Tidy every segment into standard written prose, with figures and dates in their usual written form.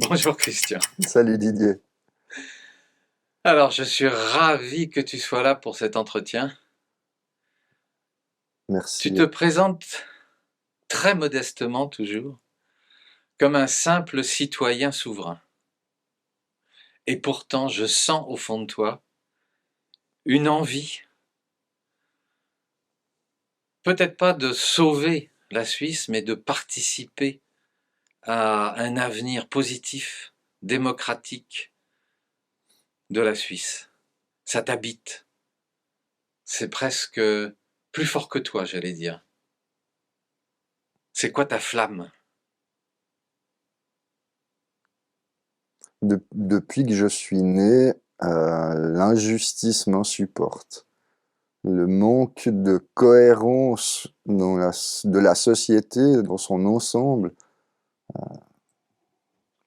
Bonjour Christian. Salut Didier. Alors, je suis ravi que tu sois là pour cet entretien. Tu te Merci. présentes très modestement toujours comme un simple citoyen souverain. Et pourtant, je sens au fond de toi une envie, peut-être pas de sauver la Suisse, mais de participer à un avenir positif, démocratique de la Suisse. Ça t'habite. C'est presque plus fort que toi, j'allais dire. C'est quoi ta flamme? Depuis que je suis né, l'injustice m'insupporte. Le manque de cohérence de la société dans son ensemble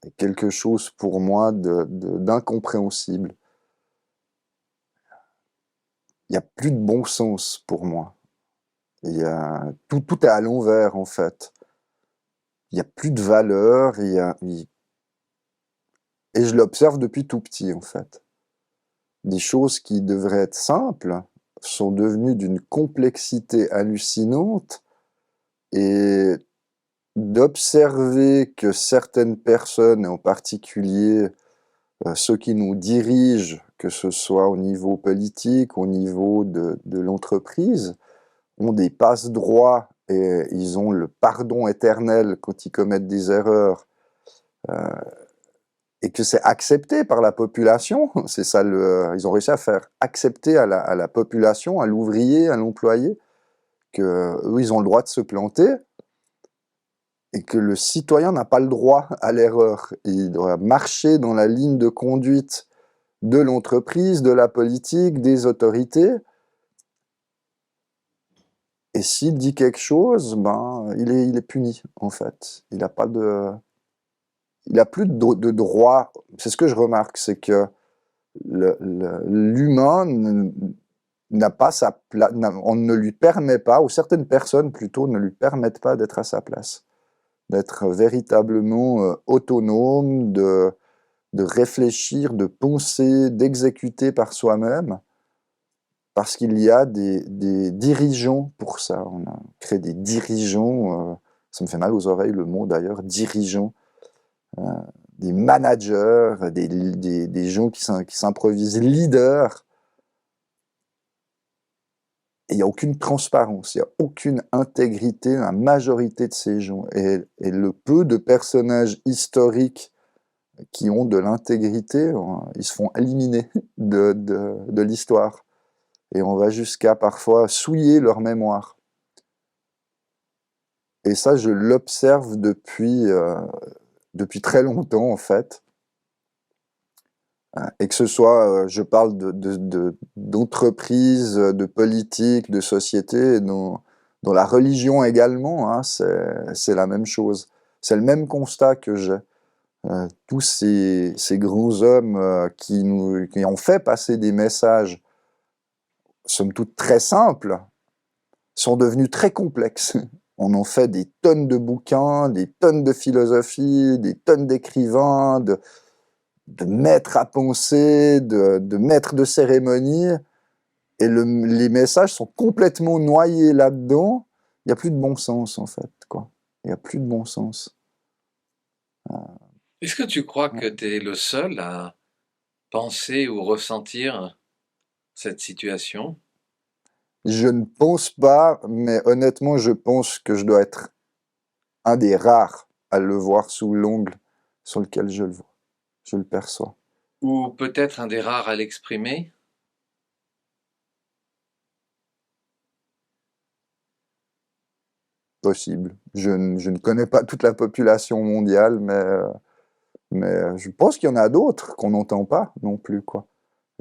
est quelque chose pour moi d'incompréhensible. Il n'y a plus de bon sens pour moi. Tout est à l'envers en fait. Il n'y a plus de valeur, et je l'observe depuis tout petit en fait. Des choses qui devraient être simples sont devenues d'une complexité hallucinante, et d'observer que certaines personnes, et en particulier ceux qui nous dirigent, que ce soit au niveau politique, au niveau de l'entreprise, ont des passe-droits et ils ont le pardon éternel quand ils commettent des erreurs, et que c'est accepté par la population. C'est ça, ils ont réussi à faire accepter à la population, à l'ouvrier, à l'employé, que eux, ils ont le droit de se planter et que le citoyen n'a pas le droit à l'erreur. Il doit marcher dans la ligne de conduite de l'entreprise, de la politique, des autorités. Et s'il dit quelque chose, ben, il est puni, en fait. Il a plus de droit. C'est ce que je remarque, c'est que l'humain n'a pas sa place, on ne lui permet pas, ou certaines personnes plutôt ne lui permettent pas d'être à sa place, d'être véritablement autonome, de réfléchir, de penser, d'exécuter par soi-même, parce qu'il y a des dirigeants pour ça. On a créé des dirigeants, ça me fait mal aux oreilles le mot d'ailleurs, dirigeants, euh, des managers, des gens qui s'improvisent leaders. Et il n'y a aucune transparence, il n'y a aucune intégrité dans la majorité de ces gens. Et le peu de personnages historiques qui ont de l'intégrité, ils se font éliminer de l'histoire. Et on va jusqu'à parfois souiller leur mémoire. Et ça, je l'observe depuis très longtemps, en fait. Et que ce soit, je parle d'entreprises, de politique, de société, dans la religion également, hein, c'est la même chose. C'est le même constat que j'ai. Tous ces grands hommes qui ont fait passer des messages, somme toute très simples, sont devenus très complexes. On en fait des tonnes de bouquins, des tonnes de philosophie, des tonnes d'écrivains, de maîtres à penser, de maîtres de cérémonie, et les messages sont complètement noyés là-dedans. Il n'y a plus de bon sens, en fait, quoi. Il n'y a plus de bon sens. Est-ce que tu crois que tu es le seul à penser ou ressentir cette situation? Je ne pense pas, mais honnêtement, je pense que je dois être un des rares à le voir sous l'angle sur lequel je le vois, je le perçois. Ou peut-être un des rares à l'exprimer? Possible. Je ne connais pas toute la population mondiale, mais je pense qu'il y en a d'autres qu'on n'entend pas non plus, quoi,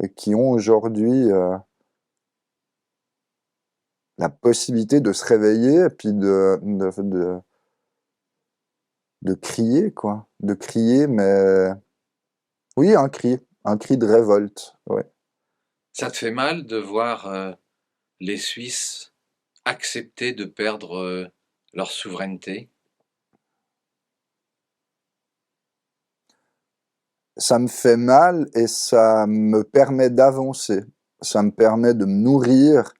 et qui ont aujourd'hui la possibilité de se réveiller et puis de crier, quoi. De crier, mais oui, un cri de révolte, ouais. Ça te fait mal de voir les Suisses accepter de perdre leur souveraineté? ça me fait mal et ça me permet d'avancer. Ça me permet de me nourrir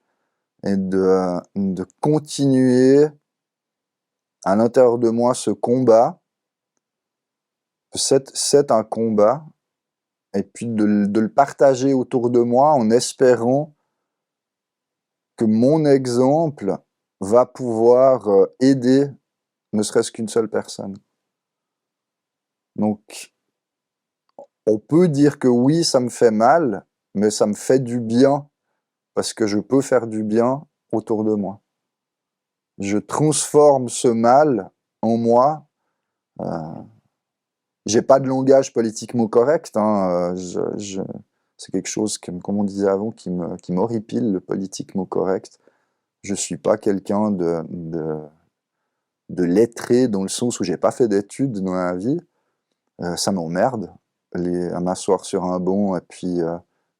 et de continuer à l'intérieur de moi ce combat. C'est un combat, et puis de le partager autour de moi en espérant que mon exemple va pouvoir aider ne serait-ce qu'une seule personne. Donc, on peut dire que oui, ça me fait mal, mais ça me fait du bien, parce que je peux faire du bien autour de moi. Je transforme ce mal en moi. J'ai pas de langage politiquement correct, hein, c'est quelque chose, comme on disait avant, qui m'horripile, le politiquement correct. Je suis pas quelqu'un de lettré, dans le sens où j'ai pas fait d'études dans la vie. Ça m'emmerde, à m'asseoir sur un banc et puis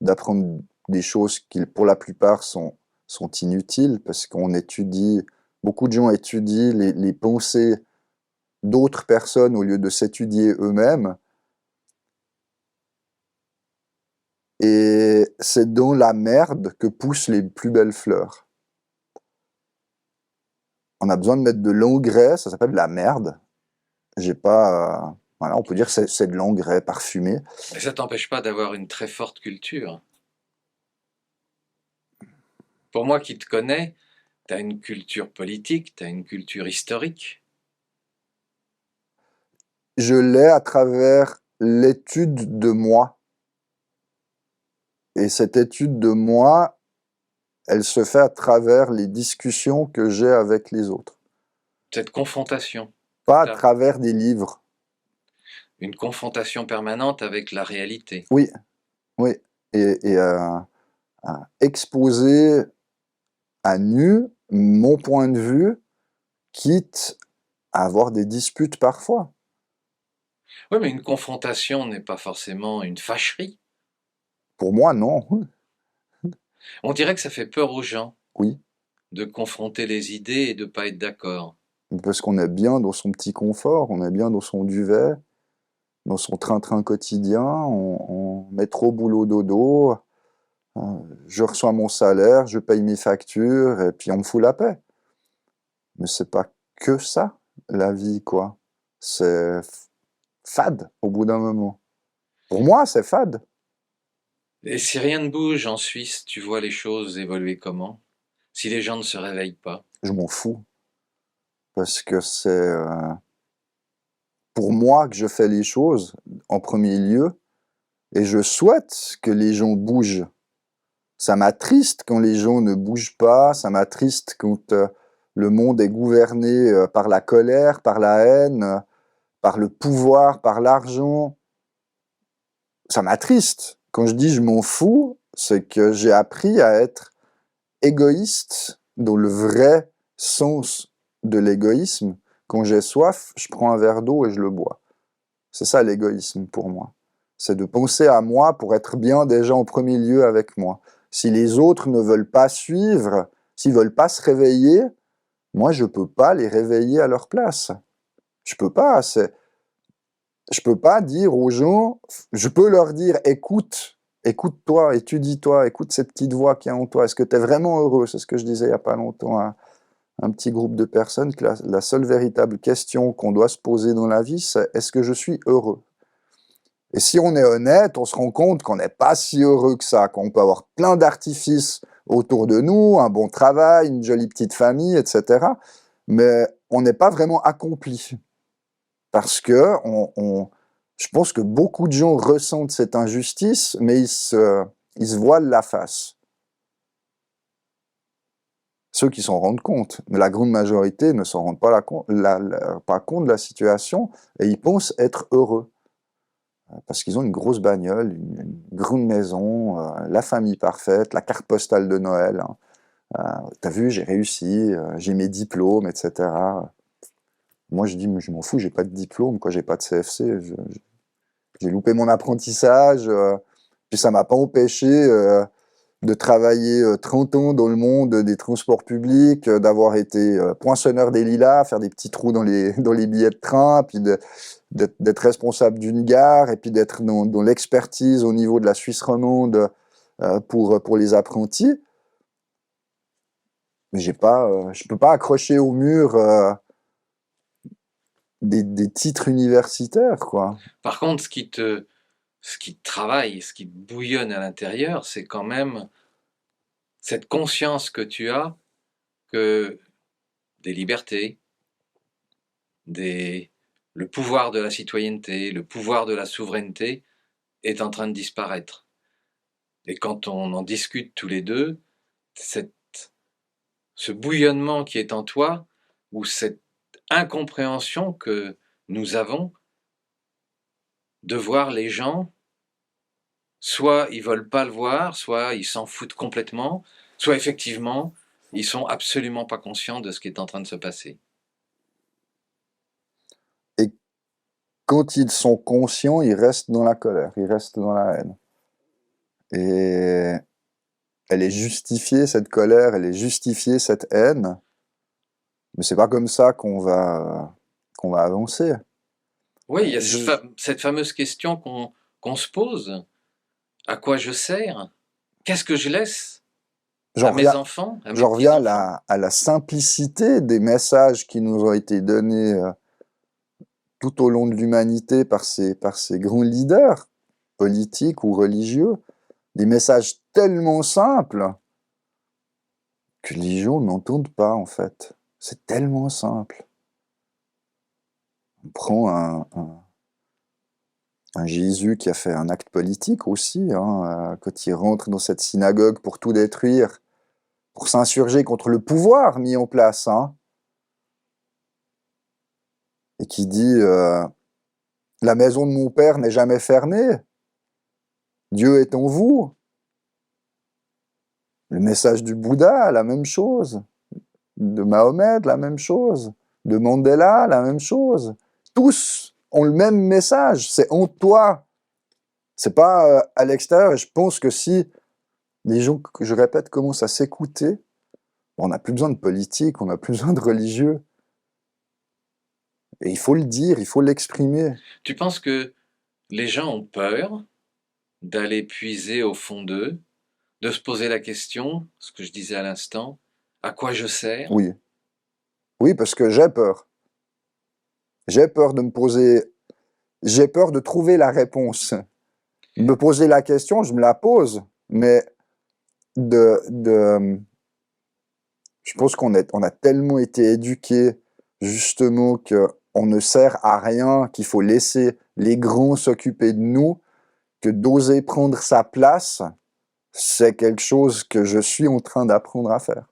d'apprendre des choses qui, pour la plupart, sont inutiles, parce qu'on étudie, beaucoup de gens étudient les pensées d'autres personnes au lieu de s'étudier eux-mêmes. Et c'est dans la merde que poussent les plus belles fleurs. On a besoin de mettre de l'engrais, ça s'appelle de la merde. J'ai pas... voilà, on peut dire que c'est de l'engrais parfumé. Mais ça t'empêche pas d'avoir une très forte culture. Pour moi qui te connais, tu as une culture politique, tu as une culture historique. Je l'ai à travers l'étude de moi. Et cette étude de moi, elle se fait à travers les discussions que j'ai avec les autres. Cette confrontation. Pas à travers des livres. Une confrontation permanente avec la réalité. Oui, oui. Et à exposer à nu mon point de vue, quitte à avoir des disputes parfois. Oui, mais une confrontation n'est pas forcément une fâcherie. Pour moi, non. On dirait que ça fait peur aux gens. Oui. De confronter les idées et de ne pas être d'accord. Parce qu'on est bien dans son petit confort, on est bien dans son duvet, dans son train-train quotidien, on métro, boulot, dodo, je reçois mon salaire, je paye mes factures, et puis on me fout la paix. Mais c'est pas que ça, la vie, quoi. C'est fade, au bout d'un moment. Pour moi, c'est fade. Et si rien ne bouge en Suisse, tu vois les choses évoluer comment? Si les gens ne se réveillent pas? Je m'en fous. Parce que c'est pour moi que je fais les choses, en premier lieu, et je souhaite que les gens bougent. Ça m'attriste quand les gens ne bougent pas, ça m'attriste quand le monde est gouverné par la colère, par la haine, par le pouvoir, par l'argent. Ça m'attriste. Quand je dis je m'en fous, c'est que j'ai appris à être égoïste dans le vrai sens de l'égoïsme. Quand j'ai soif, je prends un verre d'eau et je le bois. C'est ça l'égoïsme pour moi. C'est de penser à moi pour être bien déjà en premier lieu avec moi. Si les autres ne veulent pas suivre, s'ils ne veulent pas se réveiller, moi je ne peux pas les réveiller à leur place. Je peux pas. Je peux pas dire aux gens, je peux leur dire écoute, écoute-toi, étudie-toi, écoute cette petite voix qui est en toi. Est-ce que tu es vraiment heureux? C'est ce que je disais il n'y a pas longtemps à un petit groupe de personnes, que la seule véritable question qu'on doit se poser dans la vie, c'est est-ce que je suis heureux? Et si on est honnête, on se rend compte qu'on n'est pas si heureux que ça, qu'on peut avoir plein d'artifices autour de nous, un bon travail, une jolie petite famille, etc. Mais on n'est pas vraiment accompli. Parce que je pense que beaucoup de gens ressentent cette injustice, mais ils se voilent la face. Ceux qui s'en rendent compte, mais la grande majorité ne s'en rendent pas compte de la situation, et ils pensent être heureux. Parce qu'ils ont une grosse bagnole, une grande maison, la famille parfaite, la carte postale de Noël. T'as vu, j'ai réussi, j'ai mes diplômes, etc. Moi, je dis, je m'en fous, j'ai pas de diplôme, quoi, j'ai pas de CFC. J'ai loupé mon apprentissage, puis ça m'a pas empêché de travailler 30 ans dans le monde des transports publics, d'avoir été poinçonneur des lilas, faire des petits trous dans dans les billets de train, puis d'être responsable d'une gare, et puis d'être dans l'expertise au niveau de la Suisse romande pour les apprentis. Mais je peux pas accrocher au mur des titres universitaires, quoi. Par contre, ce qui te travaille, ce qui te bouillonne à l'intérieur, c'est quand même cette conscience que tu as que des libertés, le pouvoir de la citoyenneté, le pouvoir de la souveraineté est en train de disparaître. Et quand on en discute tous les deux, ce bouillonnement qui est en toi, ou cette incompréhension que nous avons de voir les gens, soit ils veulent pas le voir, soit ils s'en foutent complètement, soit effectivement, ils sont absolument pas conscients de ce qui est en train de se passer. Et quand ils sont conscients, ils restent dans la colère, ils restent dans la haine. Et elle est justifiée, cette colère, elle est justifiée, cette haine, mais c'est pas comme ça qu'on va avancer. Oui, il y a cette fameuse question qu'on se pose. À quoi je sers? Qu'est-ce que je laisse à mes enfants, à mes J'en reviens petits-enfants? à la simplicité des messages qui nous ont été donnés tout au long de l'humanité par ces grands leaders politiques ou religieux, des messages tellement simples que les gens n'entendent pas, en fait. C'est tellement simple. On prend un Jésus qui a fait un acte politique aussi, hein, quand il rentre dans cette synagogue pour tout détruire, pour s'insurger contre le pouvoir mis en place, hein, et qui dit la maison de mon père n'est jamais fermée, Dieu est en vous. Le message du Bouddha, la même chose. De Mahomet, la même chose. De Mandela, la même chose. Tous ont le même message, c'est en toi. C'est pas à l'extérieur. Et je pense que si les gens, je répète, commencent à s'écouter, on n'a plus besoin de politique, on n'a plus besoin de religieux. Et il faut le dire, il faut l'exprimer. Tu penses que les gens ont peur d'aller puiser au fond d'eux, de se poser la question, ce que je disais à l'instant, à quoi je sers? Oui. Oui, parce que j'ai peur. J'ai peur de me poser... J'ai peur de trouver la réponse. Me poser la question, je me la pose, mais je pense qu'on a tellement été éduqués, justement, qu'on ne sert à rien, qu'il faut laisser les grands s'occuper de nous, que d'oser prendre sa place, c'est quelque chose que je suis en train d'apprendre à faire.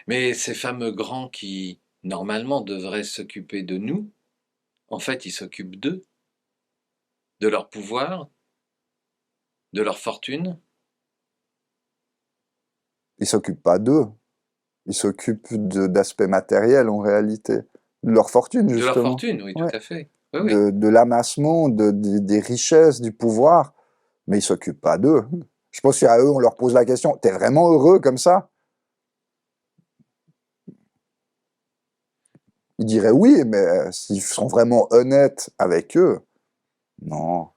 Mais ces fameux grands qui, normalement, devraient s'occuper de nous, en fait, ils s'occupent d'eux, de leur pouvoir, de leur fortune. Ils s'occupent pas d'eux, ils s'occupent d'aspects matériels en réalité, de leur fortune De leur justement. fortune, oui, tout Ouais. à fait. Oui, oui. De l'amassement, des richesses, du pouvoir, mais ils s'occupent pas d'eux. Je pense qu'à eux, on leur pose la question, t'es vraiment heureux comme ça? Ils diraient oui, mais s'ils sont vraiment honnêtes avec eux, non.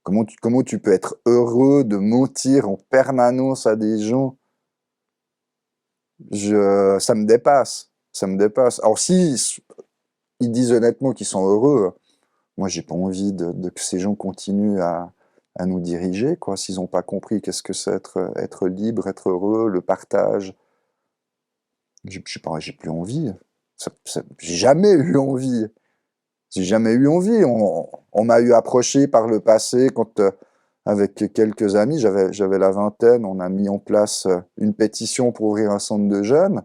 Comment tu peux être heureux de mentir en permanence à des gens? Ça me dépasse. Ça me dépasse. Alors si ils disent honnêtement qu'ils sont heureux, moi j'ai pas envie que ces gens continuent à nous diriger, quoi. S'ils n'ont pas compris qu'est-ce que c'est être libre, être heureux, le partage. Je sais pas, j'ai plus envie. J'ai jamais eu envie. J'ai jamais eu envie. On m'a eu approché par le passé quand, avec quelques amis, j'avais la vingtaine, on a mis en place une pétition pour ouvrir un centre de jeunes.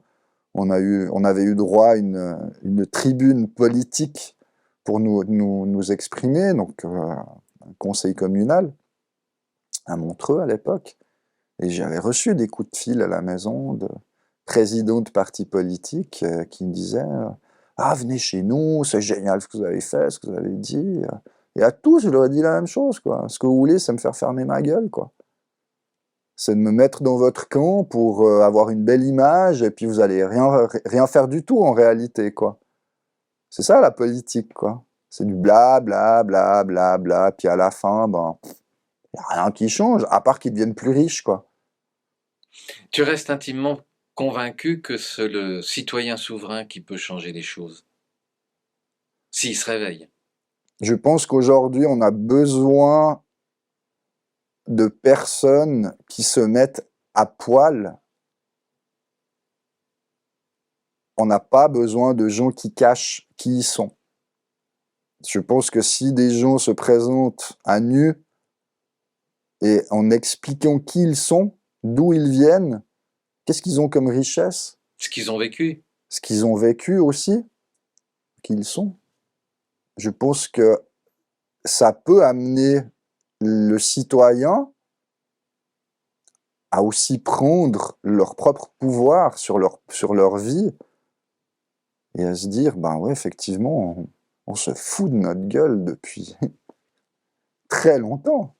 On avait eu droit à une tribune politique pour nous exprimer, donc un conseil communal à Montreux à l'époque. Et j'avais reçu des coups de fil à la maison de présidents de partis politiques qui me disaient ah, venez chez nous, c'est génial ce que vous avez fait, ce que vous avez dit. Et à tous, je leur ai dit la même chose, quoi. Ce que vous voulez, c'est me faire fermer ma gueule, quoi. c'est de me mettre dans votre camp pour avoir une belle image, et puis vous allez rien faire du tout en réalité, quoi. C'est ça la politique, quoi. C'est du bla bla bla bla bla, puis à la fin, ben, y a rien qui change, à part qu'ils deviennent plus riches, quoi. Tu restes intimement convaincu que c'est le citoyen souverain qui peut changer les choses, s'il se réveille. Je pense qu'aujourd'hui, on a besoin de personnes qui se mettent à poil. On n'a pas besoin de gens qui cachent qui ils sont. Je pense que si des gens se présentent à nu et en expliquant qui ils sont, d'où ils viennent, qu'est-ce qu'ils ont comme richesse, Ce qu'ils ont vécu. ce qu'ils ont vécu aussi, qui ils sont, je pense que ça peut amener le citoyen à aussi prendre leur propre pouvoir sur leur vie et à se dire, ben ouais, effectivement, on se fout de notre gueule depuis très longtemps.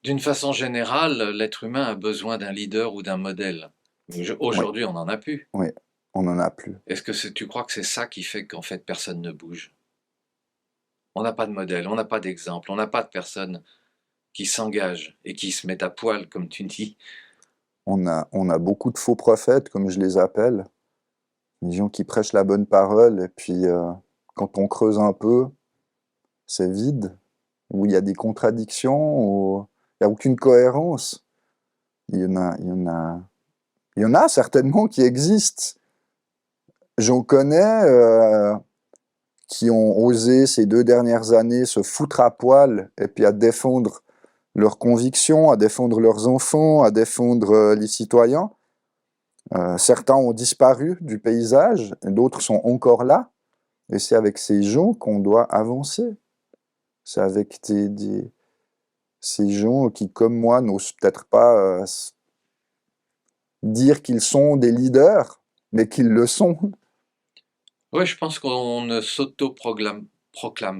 D'une façon générale, l'être humain a besoin d'un leader ou d'un modèle. Oui, Aujourd'hui, on n'en a plus. oui, on n'en a plus. Est-ce que tu crois que c'est ça qui fait qu'en fait personne ne bouge? On n'a pas de modèle, on n'a pas d'exemple, on n'a pas de personne qui s'engage et qui se met à poil, comme tu dis. On a beaucoup de faux prophètes, comme je les appelle, des gens qui prêchent la bonne parole, et puis quand on creuse un peu, c'est vide, où il y a des contradictions, où il n'y a aucune cohérence. Il y en a certainement qui existent. J'en connais qui ont osé ces 2 dernières années se foutre à poil et puis à défendre leurs convictions, à défendre leurs enfants, à défendre les citoyens. Certains ont disparu du paysage, d'autres sont encore là. Et c'est avec ces gens qu'on doit avancer. C'est avec ces gens qui, comme moi, n'osent peut-être pas dire qu'ils sont des leaders, mais qu'ils le sont. Oui, je pense qu'on ne s'auto-proclame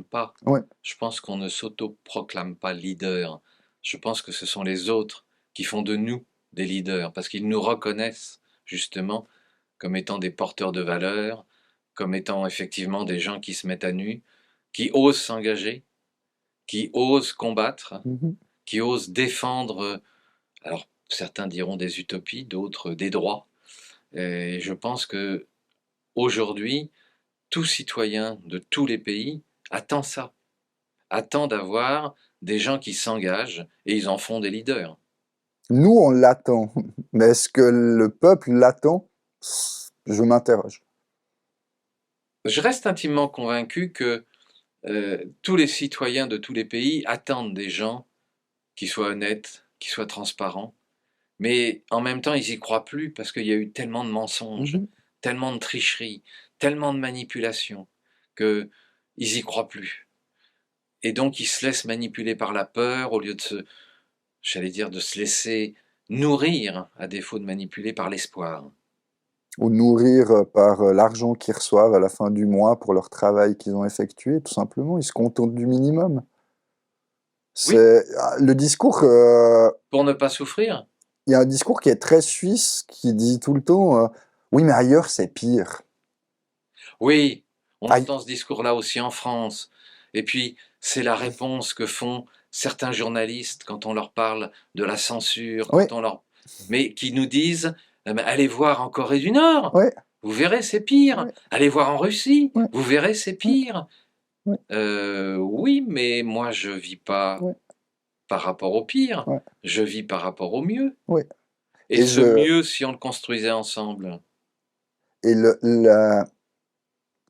pas. Ouais. Je pense qu'on ne s'auto-proclame pas leader. Je pense que ce sont les autres qui font de nous des leaders, parce qu'ils nous reconnaissent justement comme étant des porteurs de valeurs, comme étant effectivement des gens qui se mettent à nu, qui osent s'engager, qui osent combattre, Mhm. qui osent défendre, alors certains diront des utopies, d'autres des droits. Et je pense que aujourd'hui, tout citoyen de tous les pays attend ça, attend d'avoir des gens qui s'engagent et ils en font des leaders. Nous, on l'attend. Mais est-ce que le peuple l'attend? Je m'interroge. Je reste intimement convaincu que tous les citoyens de tous les pays attendent des gens qui soient honnêtes, qui soient transparents, mais en même temps, ils y croient plus parce qu'il y a eu tellement de mensonges, Mhm. tellement de tricheries, tellement de manipulations, qu'ils y croient plus. Et donc, ils se laissent manipuler par la peur au lieu de j'allais dire, de se laisser nourrir, à défaut de manipuler, par l'espoir. Ou nourrir par l'argent qu'ils reçoivent à la fin du mois pour leur travail qu'ils ont effectué, tout simplement. Ils se contentent du minimum. Oui, C'est le discours. pour ne pas souffrir. Il y a un discours qui est très suisse qui dit tout le temps oui, mais ailleurs c'est pire. Oui, on Aïe. entend ce discours-là aussi en France. Et puis, c'est la réponse que font certains journalistes quand on leur parle de la censure, Oui, mais qui nous disent mais allez voir en Corée du Nord, oui, vous verrez, c'est pire. oui, Allez voir en Russie, oui, vous verrez, c'est oui, pire. oui, Oui, mais moi, je vis pas oui, par rapport au pire, oui, je vis par rapport au mieux. oui. Et Et ce mieux, si on le construisait ensemble. et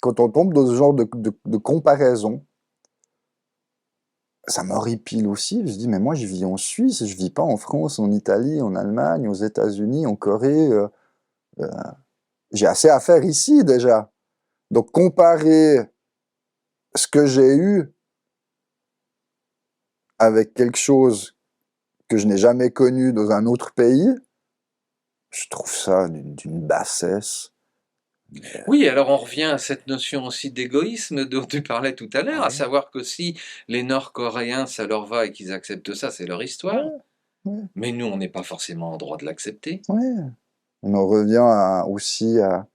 quand on tombe dans ce genre de comparaison, ça m'horripile aussi. Je dis, mais moi, je vis en Suisse, je vis pas en France, en Italie, en Allemagne, aux États-Unis, en Corée. Euh, j'ai assez à faire ici déjà. Donc, comparer ce que j'ai eu avec quelque chose que je n'ai jamais connu dans un autre pays, je trouve ça d'une bassesse. Oui, alors on revient à cette notion aussi d'égoïsme dont tu parlais tout à l'heure, à Ouais, savoir que si les Nord-Coréens, ça leur va et qu'ils acceptent ça, c'est leur histoire. ouais. Ouais. Mais nous, on n'est pas forcément en droit de l'accepter. Ouais. On en revient aussi à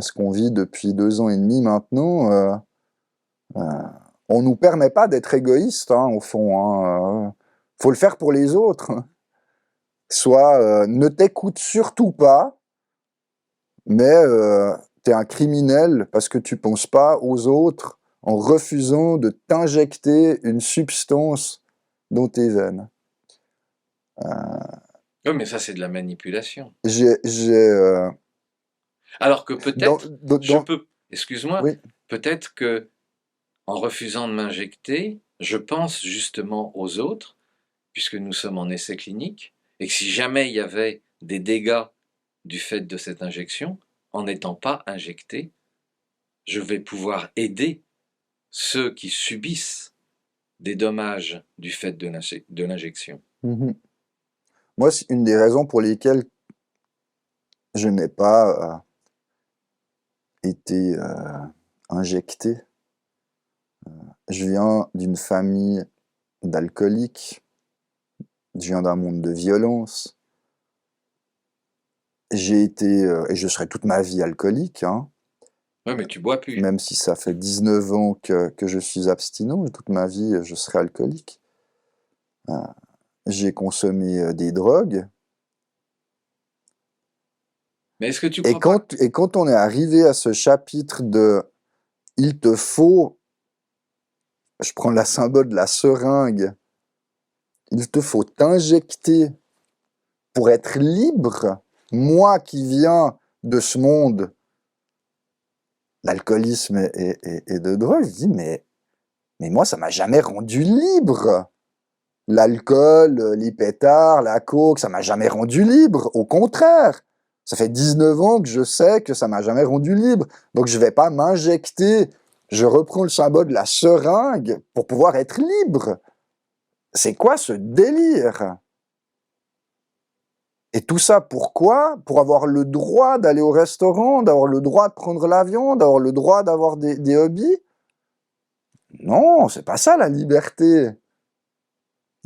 ce qu'on vit depuis 2 ans et demi maintenant. Euh, on nous permet pas d'être égoïste, hein, au fond. Hein. Faut le faire pour les autres. Soit ne t'écoute surtout pas, mais t'es un criminel parce que tu penses pas aux autres en refusant de t'injecter une substance dans tes veines. Oui, mais ça, c'est de la manipulation. J'ai Alors que dans, peut-être, dans, je dans- peux, excuse-moi, oui, peut-être que en refusant de m'injecter, je pense justement aux autres, puisque nous sommes en essai clinique, et que si jamais il y avait des dégâts du fait de cette injection, en n'étant pas injecté, je vais pouvoir aider ceux qui subissent des dommages du fait de l'injection. mhm. Moi, c'est une des raisons pour lesquelles je n'ai pas été injecté. Je viens d'une famille d'alcooliques, je viens d'un monde de violence. J'ai été, et je serai toute ma vie alcoolique, hein, Oui, mais tu bois plus. même si ça fait 19 ans que je suis abstinent, toute ma vie je serai alcoolique. J'ai consommé des drogues, Mais est-ce que tu crois pas? et quand on est arrivé à ce chapitre de il te faut, je prends la symbole de la seringue, il te faut t'injecter pour être libre, moi qui viens de ce monde d'alcoolisme et de drogue, je dis mais moi ça m'a jamais rendu libre. L'alcool, les pétards, la coke, ça m'a jamais rendu libre. Au contraire, ça fait 19 ans que je sais que ça m'a jamais rendu libre. Donc je vais pas m'injecter. Je reprends le symbole de la seringue pour pouvoir être libre. C'est quoi ce délire? Et tout ça pourquoi? Pour avoir le droit d'aller au restaurant, d'avoir le droit de prendre l'avion, d'avoir le droit d'avoir des hobbies? Non, c'est pas ça la liberté.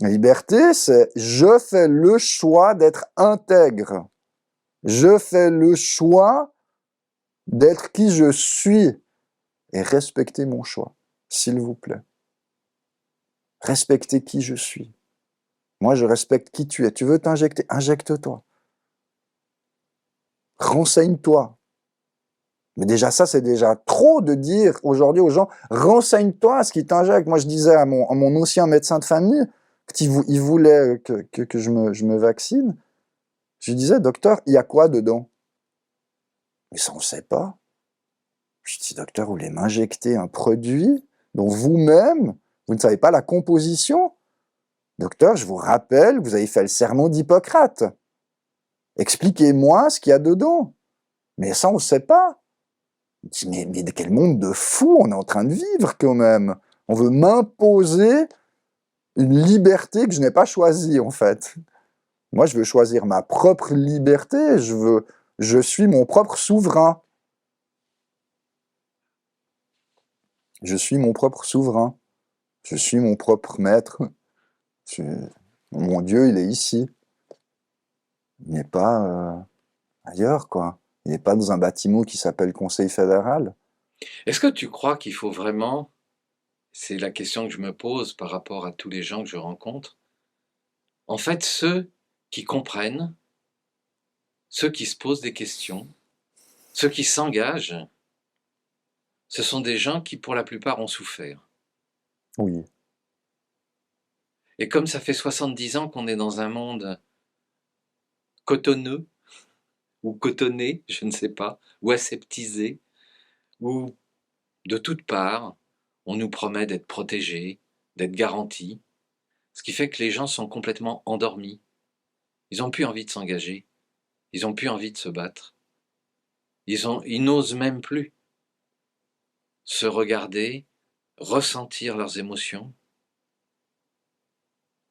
La liberté, c'est je fais le choix d'être intègre. Je fais le choix d'être qui je suis et respectez mon choix, s'il vous plaît. Respectez qui je suis. Moi, je respecte qui tu es. Tu veux t'injecter? Injecte-toi. Renseigne-toi. Mais déjà, ça, c'est déjà trop de dire aujourd'hui aux gens, renseigne-toi à ce qui t'injecte. Moi, je disais à mon ancien médecin de famille, il voulait que je me vaccine, je lui disais, docteur, il y a quoi dedans? Mais ça, on ne sait pas. Je dis, docteur, vous voulez m'injecter un produit dont vous-même, vous ne savez pas la composition? Docteur, je vous rappelle, vous avez fait le serment d'Hippocrate. Expliquez-moi ce qu'il y a dedans. Mais ça, on ne sait pas. Je dis, mais de quel monde de fou on est en train de vivre quand même. On veut m'imposer une liberté que je n'ai pas choisie, en fait. Moi, je veux choisir ma propre liberté. Je suis mon propre souverain. Je suis mon propre souverain. Je suis mon propre maître. Je- Mon Dieu, il est ici. Il n'est pas ailleurs, quoi. Il n'est pas dans un bâtiment qui s'appelle Conseil fédéral. Est-ce que tu crois qu'il faut vraiment, c'est la question que je me pose par rapport à tous les gens que je rencontre, en fait, ceux qui comprennent, ceux qui se posent des questions, ceux qui s'engagent, ce sont des gens qui, pour la plupart, ont souffert. Oui. Et comme ça fait 70 ans qu'on est dans un monde cotonneux, ou cotonné, je ne sais pas, ou aseptisé, où de toutes parts, on nous promet d'être protégés, d'être garantis, ce qui fait que les gens sont complètement endormis. Ils n'ont plus envie de s'engager, ils n'ont plus envie de se battre, ils n'osent même plus se regarder, ressentir leurs émotions.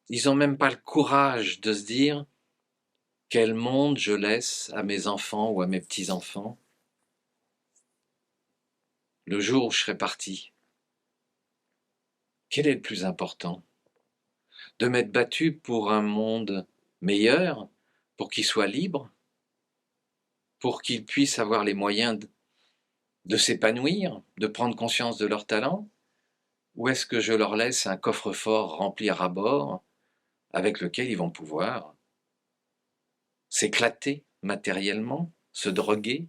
Ils n'ont même pas le courage de se dire quel monde je laisse à mes enfants ou à mes petits-enfants le jour où je serai parti. Quel est le plus important? de m'être battu pour un monde meilleur, pour qu'il soit libre, pour qu'ils puissent avoir les moyens de s'épanouir, de prendre conscience de leurs talents, ou est-ce que je leur laisse un coffre-fort rempli à ras-bord avec lequel ils vont pouvoir s'éclater matériellement, se droguer,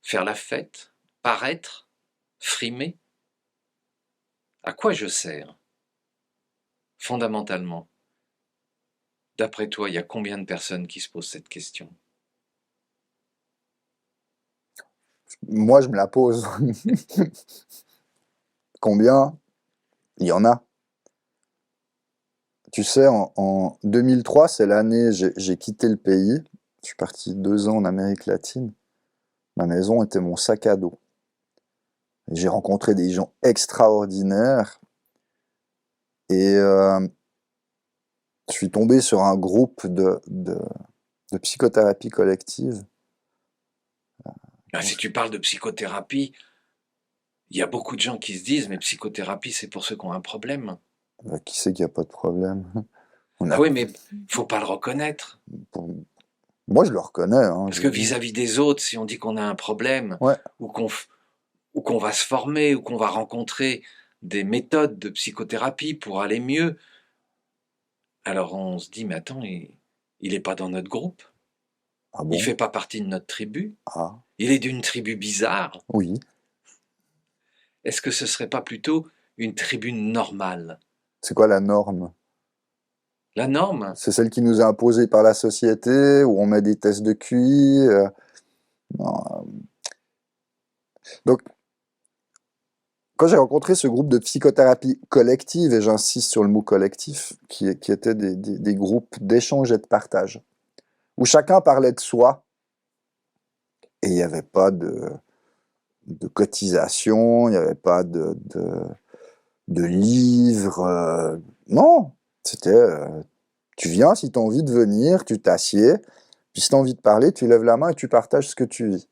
faire la fête, paraître, frimer? À quoi je sers, fondamentalement? D'après toi, il y a combien de personnes qui se posent cette question? Moi, je me la pose. Combien? Il y en a. Tu sais, en 2003, c'est l'année, j'ai quitté le pays. Je suis parti 2 ans en Amérique latine. Ma maison était mon sac à dos. J'ai rencontré des gens extraordinaires et je suis tombé sur un groupe de psychothérapie collective. Si tu parles de psychothérapie, il y a beaucoup de gens qui se disent, mais psychothérapie, c'est pour ceux qui ont un problème. Qui sait qu'il n'y a pas de problème? Ah oui, mais faut pas le reconnaître. Moi, je le reconnais. Hein, Parce que vis-à-vis des autres, si on dit qu'on a un problème, ouais. ou qu'on va se former, ou qu'on va rencontrer des méthodes de psychothérapie pour aller mieux, alors on se dit, mais attends, il n'est pas dans notre groupe. Ah bon? Il ne fait pas partie de notre tribu. Ah. Il est d'une tribu bizarre. Oui. Est-ce que ce ne serait pas plutôt une tribu normale? C'est quoi la norme? La norme? C'est celle qui nous est imposée par la société, où on met des tests de QI. Donc, quand j'ai rencontré ce groupe de psychothérapie collective, et j'insiste sur le mot collectif, qui étaient des groupes d'échange et de partage, où chacun parlait de soi, et il n'y avait pas de cotisation, il n'y avait pas de livres. Non, c'était tu viens si tu as envie de venir, tu t'assieds, puis si tu as envie de parler, tu lèves la main et tu partages ce que tu vis.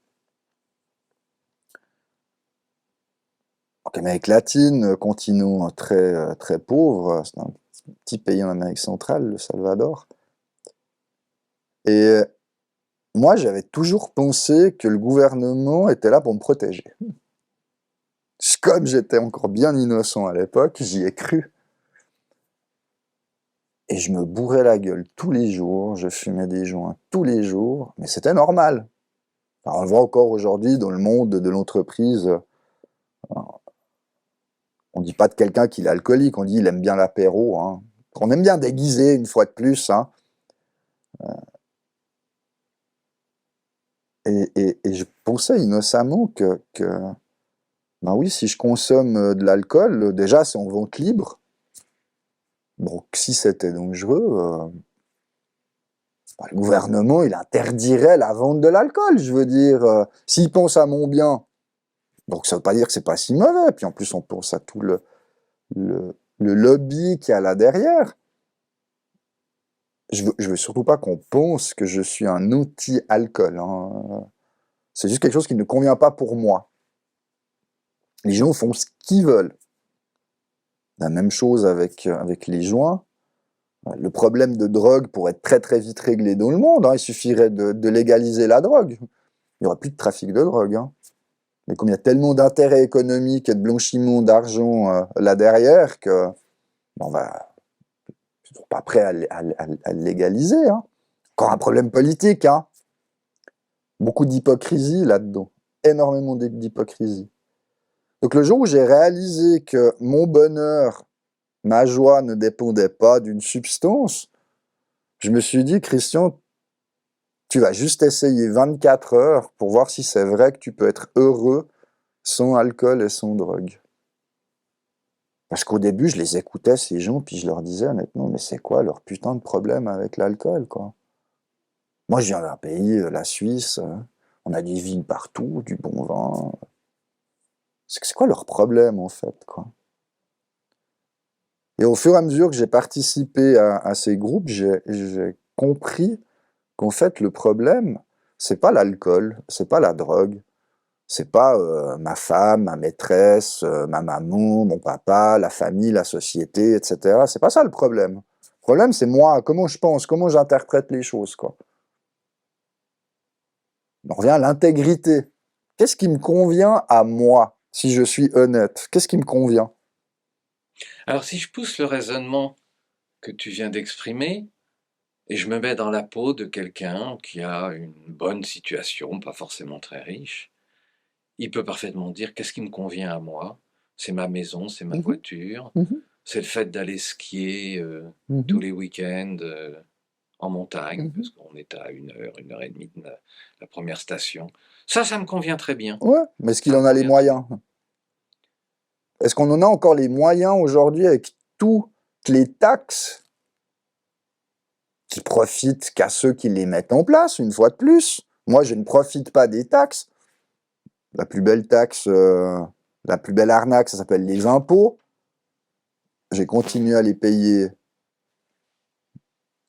En Amérique latine, continent très, très pauvre, c'est un petit pays en Amérique centrale, le Salvador. Et moi, j'avais toujours pensé que le gouvernement était là pour me protéger. Comme j'étais encore bien innocent à l'époque, j'y ai cru. Et je me bourrais la gueule tous les jours, je fumais des joints tous les jours, mais c'était normal. Alors, on le voit encore aujourd'hui dans le monde de l'entreprise. On ne dit pas de quelqu'un qu'il est alcoolique, on dit qu'il aime bien l'apéro. Hein. On aime bien déguiser une fois de plus. Hein. Et je pensais innocemment que ben oui, si je consomme de l'alcool, déjà c'est en vente libre. Donc si c'était dangereux, le gouvernement il interdirait la vente de l'alcool, je veux dire. S'il pense à mon bien, donc ça ne veut pas dire que c'est pas si mauvais. Puis en plus on pense à tout le lobby qu'il y a là derrière. Je veux surtout pas qu'on pense que je suis un anti-alcool. Hein. C'est juste quelque chose qui ne convient pas pour moi. Les gens font ce qu'ils veulent. La même chose avec les joints. Le problème de drogue pourrait être très très vite réglé dans le monde. Hein. Il suffirait de légaliser la drogue. Il n'y aurait plus de trafic de drogue. Hein. Mais comme il y a tellement d'intérêts économiques et de blanchiment d'argent là derrière que on va pas prêt à le légaliser. Hein. Encore un problème politique. Hein. Beaucoup d'hypocrisie là-dedans. Énormément d'hypocrisie. Donc le jour où j'ai réalisé que mon bonheur, ma joie ne dépendait pas d'une substance, je me suis dit, Christian, tu vas juste essayer 24 heures pour voir si c'est vrai que tu peux être heureux sans alcool et sans drogue. Parce qu'au début, je les écoutais, ces gens, puis je leur disais honnêtement, mais c'est quoi leur putain de problème avec l'alcool, quoi? Moi, je viens d'un pays, la Suisse, on a des vignes partout, du bon vin. C'est quoi leur problème, en fait, quoi? Et au fur et à mesure que j'ai participé à ces groupes, j'ai compris qu'en fait, le problème, c'est pas l'alcool, c'est pas la drogue, C'est pas ma femme, ma maîtresse, ma maman, mon papa, la famille, la société, etc. C'est pas ça le problème. Le problème, c'est moi, comment je pense, comment j'interprète les choses, quoi. On revient à l'intégrité. Qu'est-ce qui me convient à moi, si je suis honnête? Qu'est-ce qui me convient? Alors si je pousse le raisonnement que tu viens d'exprimer, et je me mets dans la peau de quelqu'un qui a une bonne situation, pas forcément très riche, il peut parfaitement dire qu'est-ce qui me convient à moi? C'est ma maison, c'est ma Mhm, voiture, mhm, c'est le fait d'aller skier tous mhm, les week-ends en montagne, mhm. parce qu'on est à 1 heure et demie de la première station. Ça me convient très bien. Ouais, mais est-ce qu'il Ça me en a les convient très bien. moyens? Est-ce qu'on en a encore les moyens aujourd'hui avec toutes les taxes qui profitent qu'à ceux qui les mettent en place, une fois de plus? Moi, je ne profite pas des taxes. La plus belle taxe, la plus belle arnaque, ça s'appelle les impôts. J'ai continué à les payer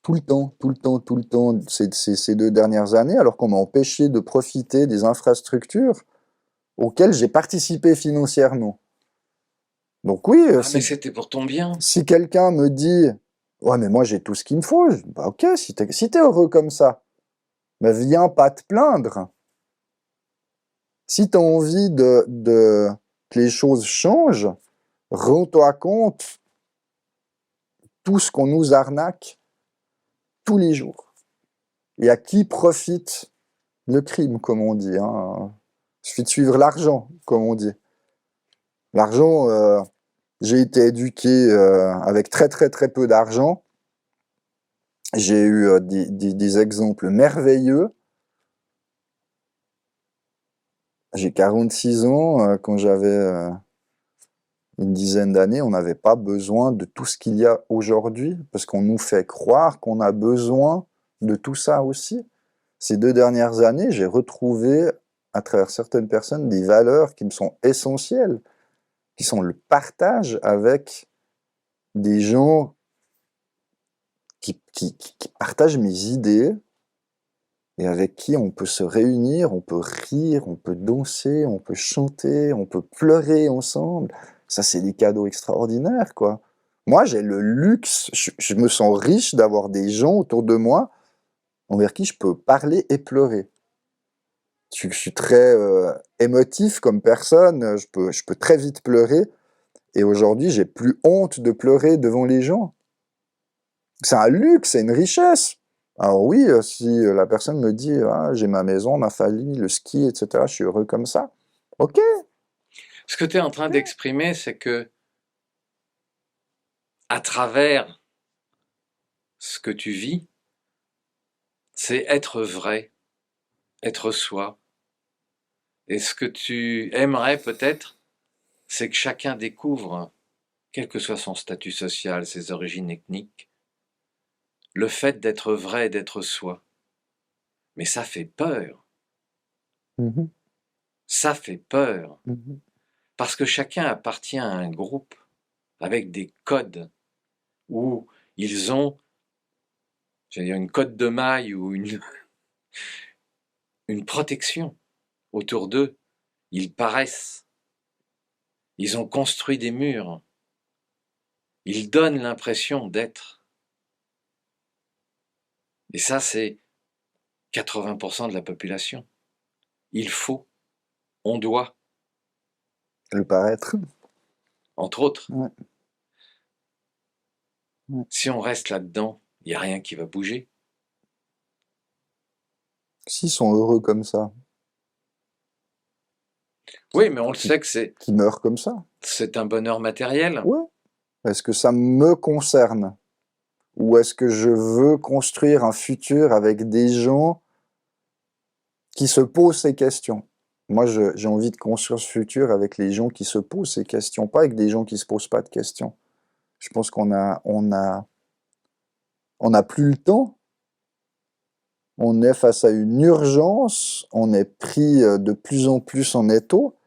tout le temps, tout le temps, tout le temps ces 2 dernières années, alors qu'on m'a empêché de profiter des infrastructures auxquelles j'ai participé financièrement. Donc oui, Ah mais c'était pour ton bien. si quelqu'un me dit ouais mais moi j'ai tout ce qu'il me faut, bah ok, si t'es heureux comme ça, bah viens pas te plaindre. Si t'as envie que les choses changent, rends-toi compte tout ce qu'on nous arnaque tous les jours. Et à qui profite le crime, comme on dit, hein. Il suffit de suivre l'argent, comme on dit. L'argent, j'ai été éduqué avec très très très peu d'argent. J'ai eu des exemples merveilleux. J'ai 46 ans. Quand j'avais une dizaine d'années, on n'avait pas besoin de tout ce qu'il y a aujourd'hui, parce qu'on nous fait croire qu'on a besoin de tout ça aussi. Ces 2 dernières années, j'ai retrouvé, à travers certaines personnes, des valeurs qui me sont essentielles, qui sont le partage avec des gens qui partagent mes idées et avec qui on peut se réunir, on peut rire, on peut danser, on peut chanter, on peut pleurer ensemble. Ça, c'est des cadeaux extraordinaires, quoi. Moi, j'ai le luxe, je me sens riche d'avoir des gens autour de moi envers qui je peux parler et pleurer. Je suis très émotif comme personne, je peux très vite pleurer, et aujourd'hui, j'ai plus honte de pleurer devant les gens. C'est un luxe, c'est une richesse. Alors oui, si la personne me dit ah, j'ai ma maison, ma famille, le ski, etc., je suis heureux comme ça. Ok. Ce que tu es en train d'exprimer, c'est que à travers ce que tu vis, c'est être vrai, être soi. Et ce que tu aimerais peut-être, c'est que chacun découvre, quel que soit son statut social, ses origines ethniques, le fait d'être vrai, d'être soi. Mais ça fait peur, Mhm, ça fait peur, mhm, parce que chacun appartient à un groupe avec des codes où ils ont, j'allais dire, une cotte de maille ou une protection autour d'eux. Ils paraissent, ils ont construit des murs, ils donnent l'impression d'être. Et ça, c'est 80% de la population. Il faut, on doit, le paraître. entre autres. Ouais, ouais. Si on reste là-dedans, il n'y a rien qui va bouger. S'ils sont heureux comme ça, Oui, mais on le qui, sait que qui meurent comme ça, c'est un bonheur matériel. ouais. Est-ce que ça me concerne? Ou est-ce que je veux construire un futur avec des gens qui se posent ces questions? Moi, j'ai envie de construire ce futur avec les gens qui se posent ces questions, pas avec des gens qui se posent pas de questions. Je pense on a plus le temps. On est face à une urgence. On est pris de plus en plus en étau.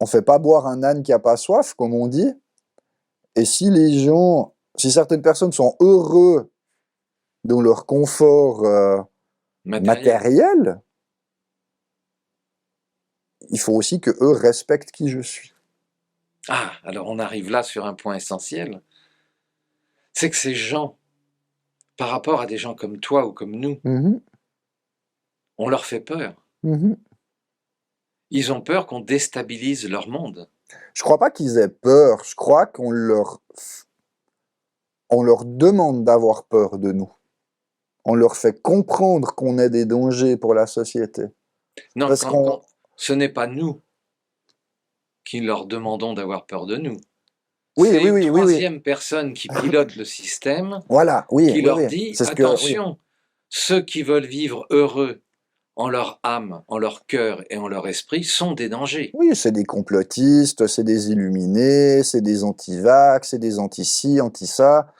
On fait pas boire un âne qui a pas soif, comme on dit. Et si certaines personnes sont heureux dans leur confort Matériel. matériel, il faut aussi que eux respectent qui je suis. Ah, alors on arrive là sur un point essentiel. C'est que ces gens, par rapport à des gens comme toi ou comme nous, Mhm, on leur fait peur. mhm. Ils ont peur qu'on déstabilise leur monde. Je crois pas qu'ils aient peur, je crois on leur demande d'avoir peur de nous. On leur fait comprendre qu'on est des dangers pour la société. Non, Parce qu'on... ce n'est pas nous qui leur demandons d'avoir peur de nous. Oui, C'est oui, une oui, oui, oui. troisième personne qui pilote le système, Voilà, oui, qui oui, leur oui. dit, C'est ce que... Oui. attention, ceux qui veulent vivre heureux en leur âme, en leur cœur et en leur esprit sont des dangers. Oui, c'est des complotistes, c'est des illuminés, c'est des anti-vax, c'est des anti-ci, anti-ça.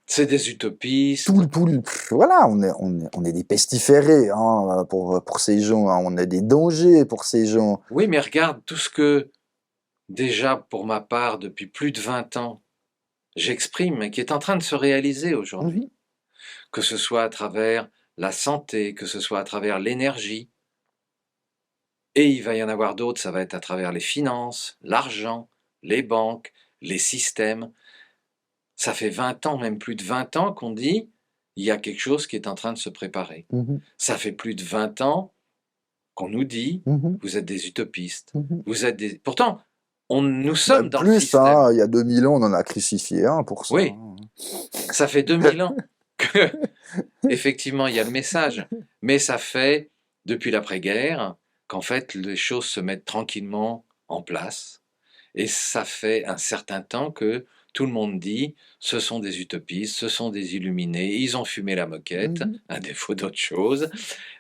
C'est des utopistes. Voilà, on est des pestiférés hein, pour ces gens, hein. On est des dangers pour ces gens. Oui, mais regarde tout ce que, déjà pour ma part, depuis plus de 20 ans, j'exprime et qui est en train de se réaliser aujourd'hui. Mhm, Que ce soit à travers la santé, que ce soit à travers l'énergie. Et il va y en avoir d'autres, ça va être à travers les finances, l'argent, les banques, les systèmes. Ça fait 20 ans, même plus de 20 ans qu'on dit, il y a quelque chose qui est en train de se préparer. mhm, Ça fait plus de 20 ans qu'on nous dit, mhm, vous êtes des utopistes, mhm. vous êt des... Pourtant, nous sommes Même dans le plus, système. hein, il y a 2000 ans, on en a crucifié un pour ça, Oui, hein. ça fait 2000 ans que, effectivement, il y a le message. Mais ça fait, depuis l'après-guerre, qu'en fait, les choses se mettent tranquillement en place. Et ça fait un certain temps que tout le monde dit, ce sont des utopistes, ce sont des illuminés, ils ont fumé la moquette, Mhm, à défaut d'autre chose.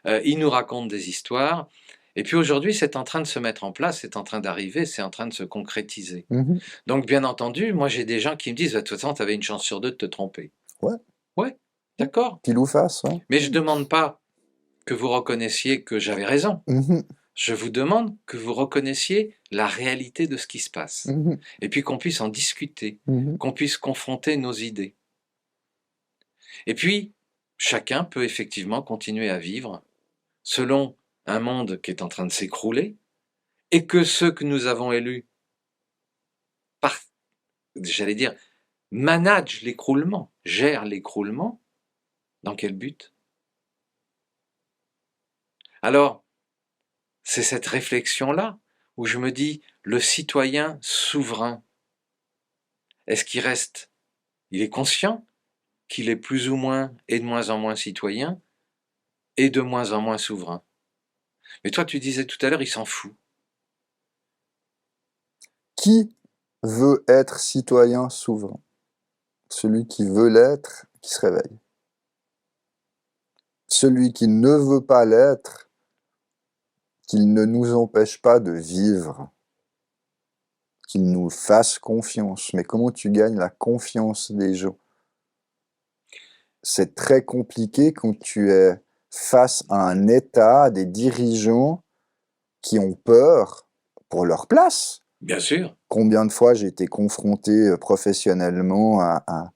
Ils nous racontent des histoires. Et puis aujourd'hui, c'est en train de se mettre en place, c'est en train d'arriver, c'est en train de se concrétiser. mhm. Donc bien entendu, moi j'ai des gens qui me disent, de toute façon, tu avais une chance sur deux de te tromper. Ouais, Ouais, d'accord. pile ou face, ouais. Mais je ne demande pas que vous reconnaissiez que j'avais raison. Mhm, Je vous demande que vous reconnaissiez la réalité de ce qui se passe. mhm, Et puis qu'on puisse en discuter, mhm, qu'on puisse confronter nos idées. Et puis, chacun peut effectivement continuer à vivre selon un monde qui est en train de s'écrouler, et que ceux que nous avons élus, j'allais dire, managent l'écroulement, gèrent l'écroulement. Dans quel but? Alors, c'est cette réflexion-là où je me dis, le citoyen souverain, est-ce qu'il reste, il est conscient qu'il est plus ou moins et de moins en moins citoyen et de moins en moins souverain? Mais toi, tu disais tout à l'heure, il s'en fout. Qui veut être citoyen souverain? Celui qui veut l'être, qui se réveille. Celui qui ne veut pas l'être, qu'il ne nous empêche pas de vivre, qu'il nous fasse confiance. Mais comment tu gagnes la confiance des gens? C'est très compliqué quand tu es face à un État, à des dirigeants qui ont peur pour leur place. Bien sûr. Combien de fois j'ai été confronté professionnellement à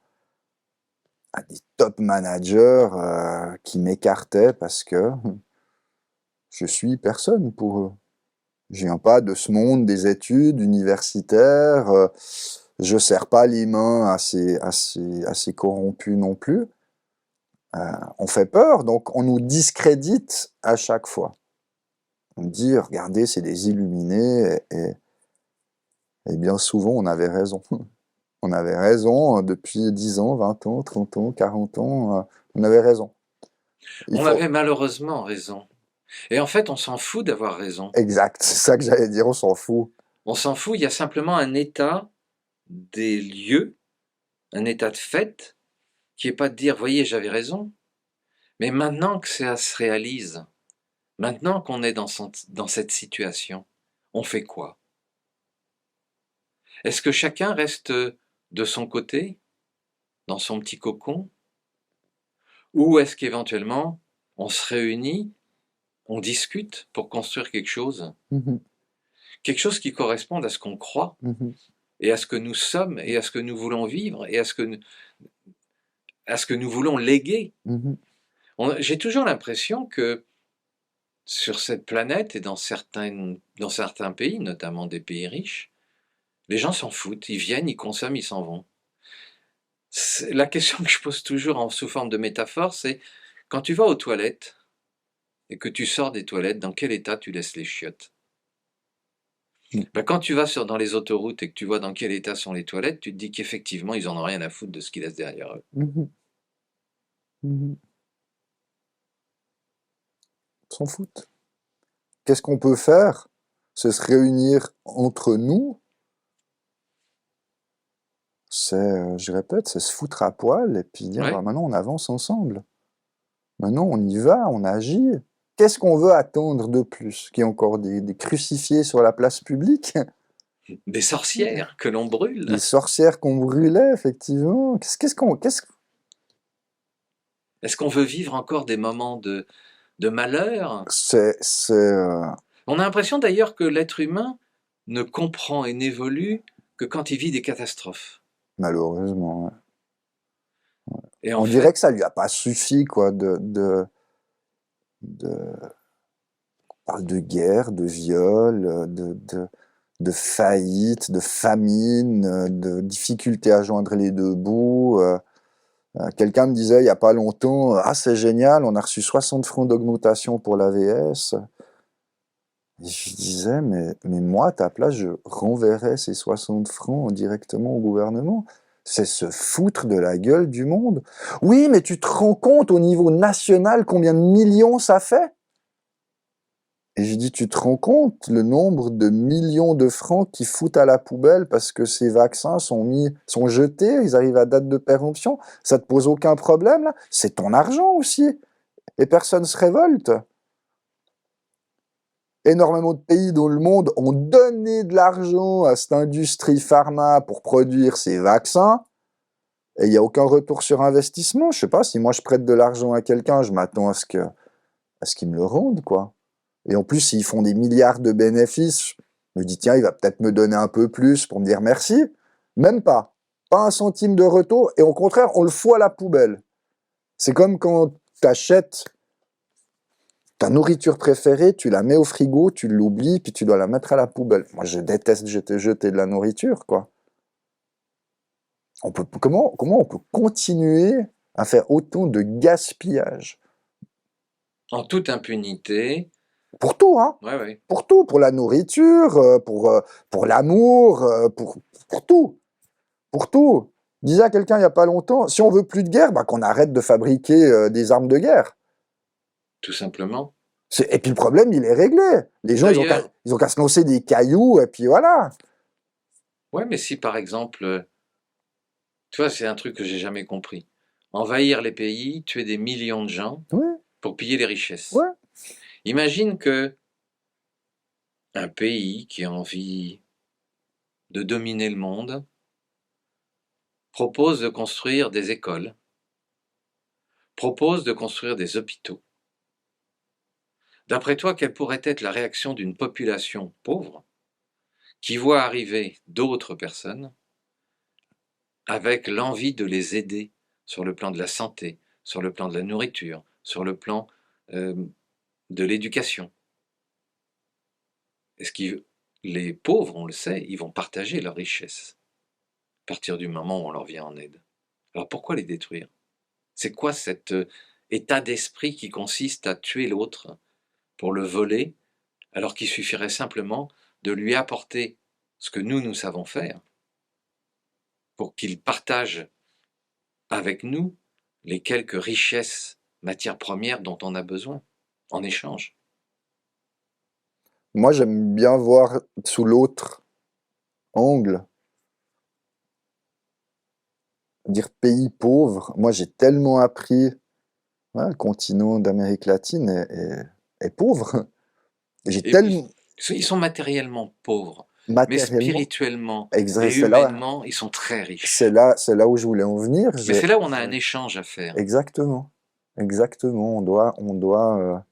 des top managers qui m'écartaient parce que je suis personne pour eux. Je viens pas de ce monde des études universitaires, je serre pas les mains à ces corrompus non plus. On fait peur, donc on nous discrédite à chaque fois. On dit, regardez, c'est des illuminés, et bien souvent on avait raison. On avait raison depuis 10 ans, 20 ans, 30 ans, 40 ans, on avait raison. Il On faut... avait malheureusement raison. Et en fait, on s'en fout d'avoir raison. Exact, c'est ça que j'allais dire, on s'en fout. On s'en fout, il y a simplement un état des lieux, un état de fait, qui est pas de dire, voyez, j'avais raison. Mais maintenant que ça se réalise, maintenant qu'on est dans cette situation, on fait quoi? Est-ce que chacun reste de son côté, dans son petit cocon? Ou est-ce qu'éventuellement, on se réunit, on discute pour construire quelque chose? Mhm, Quelque chose qui corresponde à ce qu'on croit, mhm, et à ce que nous sommes, et à ce que nous voulons vivre, et à ce que nous voulons léguer. mhm. J'ai toujours l'impression que sur cette planète et dans certains pays, notamment des pays riches, les gens s'en foutent, ils viennent, ils consomment, ils s'en vont. La question que je pose toujours sous forme de métaphore, c'est quand tu vas aux toilettes et que tu sors des toilettes, dans quel état tu laisses les chiottes? Ben, quand tu vas dans les autoroutes et que tu vois dans quel état sont les toilettes, tu te dis qu'effectivement, ils en ont rien à foutre de ce qu'ils laissent derrière eux. Mhm. Mhm. Ils s'en foutent. Qu'est-ce qu'on peut faire? C'est se réunir entre nous. C'est, je répète, c'est se foutre à poil et puis dire, Ouais. bah, maintenant on avance ensemble. Maintenant on y va, on agit. Qu'est-ce qu'on veut attendre de plus? Qu'il y ait encore des crucifiés sur la place publique? Des sorcières que l'on Des brûle. sorcières qu'on brûlait, effectivement. Est-ce qu'on veut vivre encore des moments de malheur? C'est, On a l'impression d'ailleurs que l'être humain ne comprend et n'évolue que quand il vit des catastrophes. malheureusement, ouais. Et en On dirait fait, que ça lui a pas suffi, quoi, de on parle de guerre, de viol, de faillite, de famine, de difficulté à joindre les deux bouts. Quelqu'un me disait il y a pas longtemps, ah c'est génial, on a reçu 60 francs d'augmentation pour l'AVS. Et je disais, mais moi, à ta place, je renverrais ces 60 francs directement au gouvernement. C'est se foutre de la gueule du monde. Oui, mais tu te rends compte au niveau national combien de millions ça fait? Et je dis, tu te rends compte le nombre de millions de francs qui foutent à la poubelle parce que ces vaccins sont jetés, ils arrivent à date de péremption. Ça te pose aucun problème, là? C'est ton argent aussi. Et personne se révolte. Énormément de pays dans le monde ont donné de l'argent à cette industrie pharma pour produire ces vaccins, et il n'y a aucun retour sur investissement. Je sais pas, si moi je prête de l'argent à quelqu'un, je m'attends à ce qu'il me le rende, quoi. Et en plus, s'ils font des milliards de bénéfices, je me dis, tiens, il va peut-être me donner un peu plus pour me dire merci. Même pas. Pas un centime de retour, et au contraire, on le fout à la poubelle. C'est comme quand tu achètes ta nourriture préférée, tu la mets au frigo, tu l'oublies, puis tu dois la mettre à la poubelle. Moi, je déteste jeter de la nourriture, quoi. Comment on peut continuer à faire autant de gaspillage? en toute impunité, Pour tout, hein? ouais, ouais. Pour tout, pour la nourriture, pour l'amour, pour tout. Pour tout. Je disais à quelqu'un il n'y a pas longtemps, si on veut plus de guerre, bah, qu'on arrête de fabriquer des armes de guerre. Tout simplement. Et puis le problème, il est réglé. Les gens, D'ailleurs, ils ont qu'à se lancer des cailloux, et puis voilà. ouais, mais si par exemple, tu vois, c'est un truc que j'ai jamais compris. Envahir les pays, tuer des millions de gens Ouais, pour piller les richesses. ouais. Imagine que un pays qui a envie de dominer le monde propose de construire des écoles, propose de construire des hôpitaux. D'après toi, quelle pourrait être la réaction d'une population pauvre qui voit arriver d'autres personnes avec l'envie de les aider sur le plan de la santé, sur le plan de la nourriture, sur le plan euh, de l'éducation? Est-ce que les pauvres, on le sait, ils vont partager leurs richesses à partir du moment où on leur vient en aide. Alors pourquoi les détruire? C'est quoi cet état d'esprit qui consiste à tuer l'autre pour le voler, alors qu'il suffirait simplement de lui apporter ce que nous savons faire pour qu'il partage avec nous les quelques richesses, matières premières dont on a besoin en échange? Moi, j'aime bien voir sous l'autre angle, dire pays pauvre. Moi, j'ai tellement appris, hein, le continent d'Amérique latine est pauvre. J'ai Et tellement ils sont matériellement pauvres, mais matériellement, spirituellement exact, et humainement, ils sont très riches. c'est là où je voulais en venir. Mais c'est là où on a un échange à faire. Exactement, exactement. On doit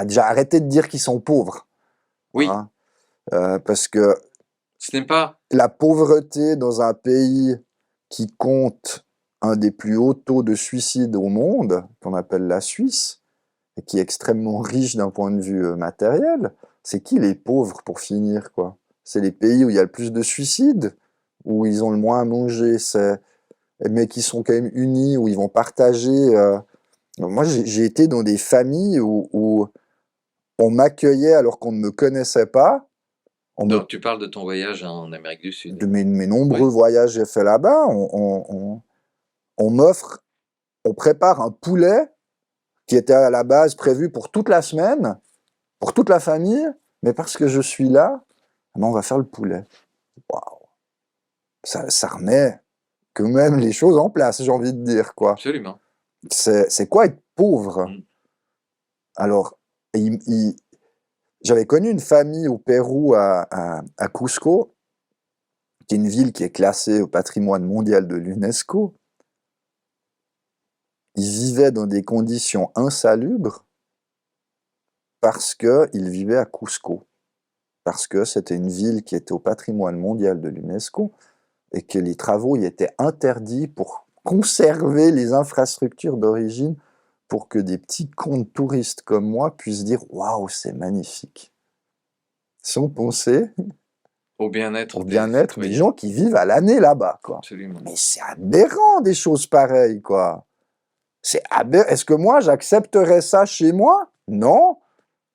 déjà arrêter de dire qu'ils sont pauvres, Oui, hein, parce que ce n'est pas... la pauvreté dans un pays qui compte un des plus hauts taux de suicide au monde, qu'on appelle la Suisse, et qui est extrêmement riche d'un point de vue matériel, c'est qui les pauvres pour finir, quoi? C'est les pays où il y a le plus de suicides, où ils ont le moins à manger, mais qui sont quand même unis, où ils vont partager. Moi, j'ai été dans des familles où on m'accueillait alors qu'on ne me connaissait pas. On me, Donc, tu parles de ton voyage en Amérique du de Sud. mes nombreux Oui. voyages que j'ai fait là-bas, on m'offre, on prépare un poulet qui était à la base prévu pour toute la semaine, pour toute la famille, mais parce que je suis là, on va faire le poulet. Waouh, ça remet quand même les choses en place, j'ai envie de dire, quoi. Absolument. C'est quoi être pauvre? Mm. Alors, j'avais connu une famille au Pérou, à Cusco, qui est une ville qui est classée au patrimoine mondial de l'UNESCO. Ils vivaient dans des conditions insalubres parce qu'ils vivaient à Cusco, parce que c'était une ville qui était au patrimoine mondial de l'UNESCO et que les travaux y étaient interdits pour conserver les infrastructures d'origine pour que des petits comptes touristes comme moi puissent dire « Waouh, c'est magnifique ». Sans penser Au au bien-être des bien-être des citoyens. gens qui vivent à l'année là-bas, quoi. Absolument. Mais c'est aberrant des choses pareilles, quoi. C'est aberrant. Est-ce que moi j'accepterais ça chez moi? Non.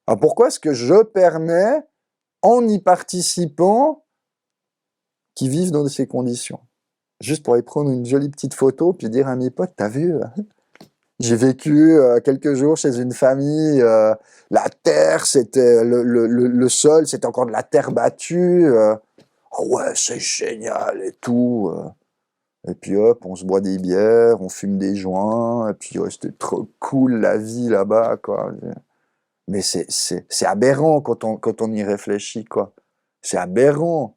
Alors pourquoi est-ce que je permets, en y participant, qu'ils vivent dans ces conditions? Juste pour aller prendre une jolie petite photo, puis dire à mes potes, t'as vu, j'ai vécu quelques jours chez une famille, la terre, c'était le sol, c'était encore de la terre battue. Oh ouais, c'est génial et tout. Et puis hop, on se boit des bières, on fume des joints, et puis ouais, c'était trop cool la vie là-bas, quoi. Mais c'est aberrant quand on y réfléchit, quoi. C'est aberrant.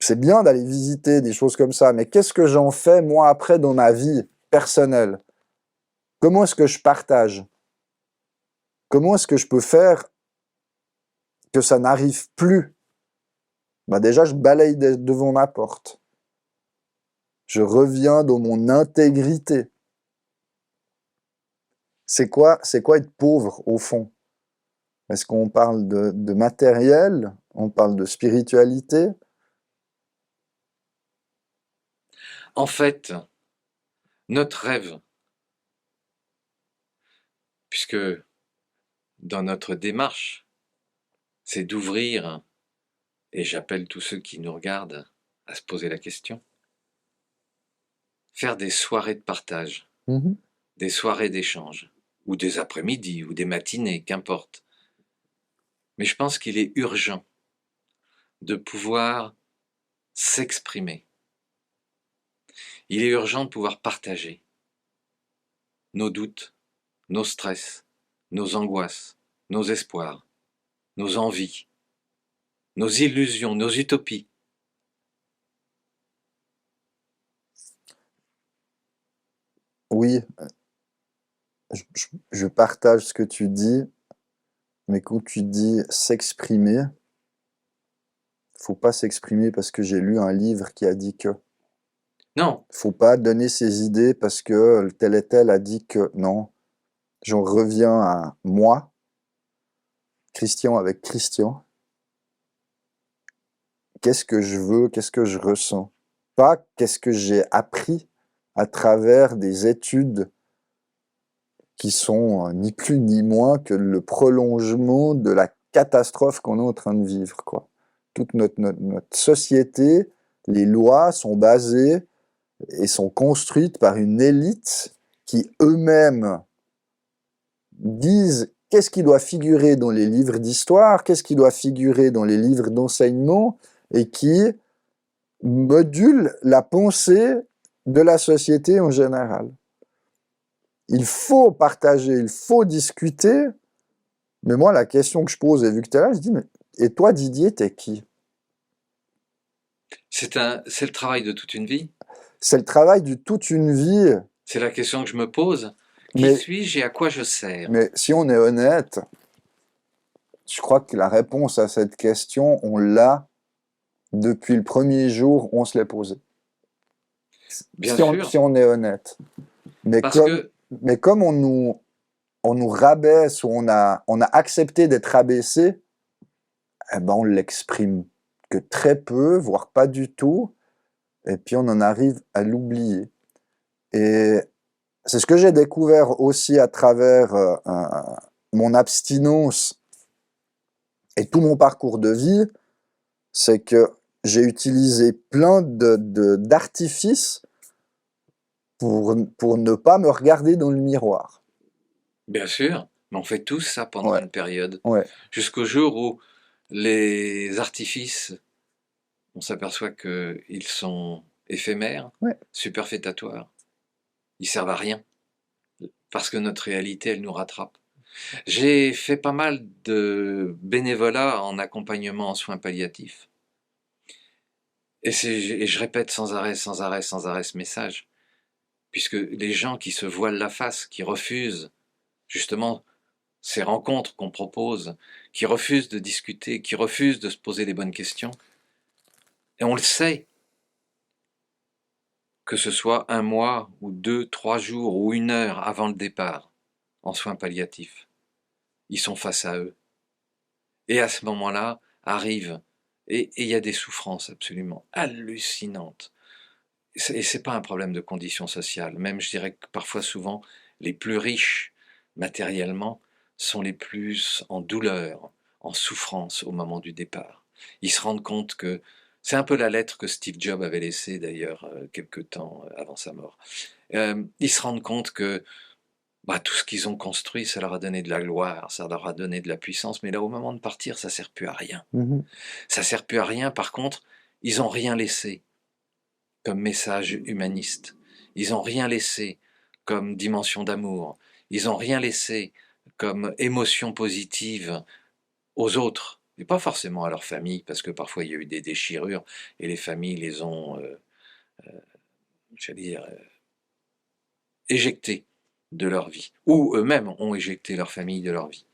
C'est bien d'aller visiter des choses comme ça, mais qu'est-ce que j'en fais, moi, après, dans ma vie personnelle? Comment est-ce que je partage? Comment est-ce que je peux faire que ça n'arrive plus? Bah déjà, je balaye devant ma porte. Je reviens dans mon intégrité. C'est quoi être pauvre, au fond? Est-ce qu'on parle de matériel? On parle de spiritualité? En fait, notre rêve, puisque dans notre démarche, c'est d'ouvrir, et j'appelle tous ceux qui nous regardent à se poser la question, faire des soirées de partage, Mhm. des soirées d'échange, ou des après-midi, ou des matinées, qu'importe. Mais je pense qu'il est urgent de pouvoir s'exprimer. Il est urgent de pouvoir partager nos doutes, nos stress, nos angoisses, nos espoirs, nos envies, nos illusions, nos utopies. Oui, je partage ce que tu dis, mais quand tu dis s'exprimer, faut pas s'exprimer parce que j'ai lu un livre qui a dit que. Non, Faut pas donner ses idées parce que tel et tel a dit que. Non, j'en reviens à moi, Christian avec Christian. Qu'est-ce que je veux? Qu'est-ce que je ressens? Pas qu'est-ce que j'ai appris à travers des études qui sont ni plus ni moins que le prolongement de la catastrophe qu'on est en train de vivre, quoi. Toute notre société, les lois sont basées et sont construites par une élite qui eux-mêmes disent qu'est-ce qui doit figurer dans les livres d'histoire, qu'est-ce qui doit figurer dans les livres d'enseignement, et qui modulent la pensée de la société en général. Il faut partager, il faut discuter, mais moi, la question que je pose, et vu que tu es là, je dis, mais, et toi, Didier, t'es qui? c'est le travail de toute une vie. C'est le travail de toute une vie, C'est la question que je me pose. Qui mais, suis-je et à quoi je sers? mais si on est honnête, je crois que la réponse à cette question, on l'a depuis le premier jour où on se l'est posée. Bien sûr, Si on est honnête. Mais parce que comme on nous on nous rabaisse ou on a accepté d'être rabaissé, eh ben on l'exprime que très peu, voire pas du tout, et puis on en arrive à l'oublier. Et c'est ce que j'ai découvert aussi à travers mon abstinence et tout mon parcours de vie, c'est que j'ai utilisé plein d'artifices pour ne pas me regarder dans le miroir. Bien sûr, mais on fait tous ça pendant Ouais, une période, ouais, jusqu'au jour où les artifices, on s'aperçoit qu'ils sont éphémères, ouais. superfétatoires, ils servent à rien, parce que notre réalité, elle nous rattrape. J'ai fait pas mal de bénévolat en accompagnement en soins palliatifs. Et je répète sans arrêt, sans arrêt, sans arrêt ce message, puisque les gens qui se voilent la face, qui refusent justement ces rencontres qu'on propose, qui refusent de discuter, qui refusent de se poser les bonnes questions, et on le sait, que ce soit un mois ou 2, 3 jours ou 1 heure avant le départ en soins palliatifs, ils sont face à eux. Et à ce moment-là arrive, et il y a des souffrances absolument hallucinantes. Et c'est pas un problème de condition sociale. Même, je dirais que parfois, souvent, les plus riches matériellement sont les plus en douleur, en souffrance au moment du départ. Ils se rendent compte que c'est un peu la lettre que Steve Jobs avait laissée d'ailleurs quelque temps avant sa mort. Ils se rendent compte que bah, tout ce qu'ils ont construit, ça leur a donné de la gloire, ça leur a donné de la puissance, mais là, au moment de partir, ça sert plus à rien. Mhm. Ça sert plus à rien. Par contre, ils n'ont rien laissé comme message humaniste. Ils n'ont rien laissé comme dimension d'amour. Ils n'ont rien laissé comme émotion positive aux autres. Et pas forcément à leur famille, parce que parfois il y a eu des déchirures et les familles les ont, j'allais dire, éjectés de leur vie. Ou eux-mêmes ont éjecté leur famille de leur vie.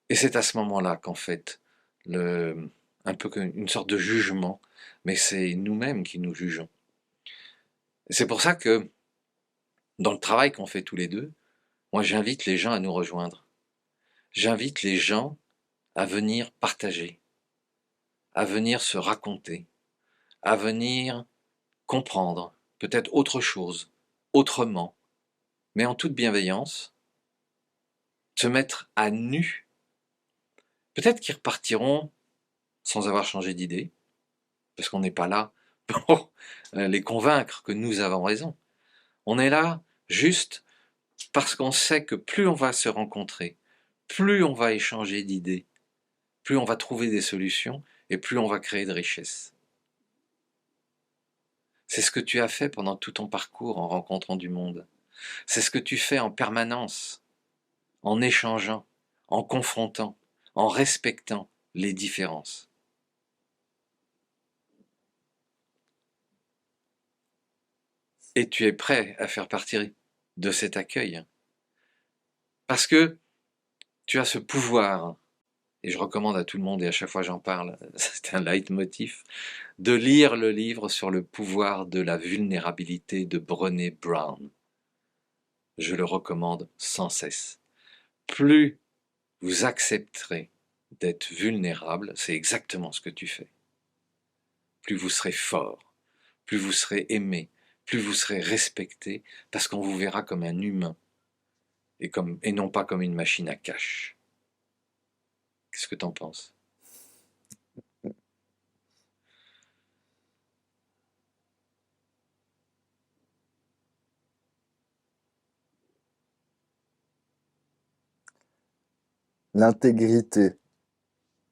Et c'est à ce moment-là qu'en fait, un peu une sorte de jugement, mais c'est nous-mêmes qui nous jugeons. C'est pour ça que dans le travail qu'on fait tous les deux, moi j'invite les gens à nous rejoindre. J'invite les gens à venir partager, à venir se raconter, à venir comprendre peut-être autre chose, autrement, mais en toute bienveillance, se mettre à nu. Peut-être qu'ils repartiront sans avoir changé d'idée, parce qu'on n'est pas là pour les convaincre que nous avons raison. On est là juste parce qu'on sait que plus on va se rencontrer, plus on va échanger d'idées, plus on va trouver des solutions et plus on va créer de richesses. C'est ce que tu as fait pendant tout ton parcours en rencontrant du monde. C'est ce que tu fais en permanence, en échangeant, en confrontant, en respectant les différences. Et tu es prêt à faire partie de cet accueil. Parce que tu as ce pouvoir, et je recommande à tout le monde, et à chaque fois j'en parle, c'est un leitmotiv, de lire le livre sur le pouvoir de la vulnérabilité de Brené Brown. Je le recommande sans cesse. Plus vous accepterez d'être vulnérable, c'est exactement ce que tu fais. Plus vous serez fort, plus vous serez aimé, plus vous serez respecté, parce qu'on vous verra comme un humain et non pas comme une machine à cash. Qu'est-ce que t'en penses? L'intégrité.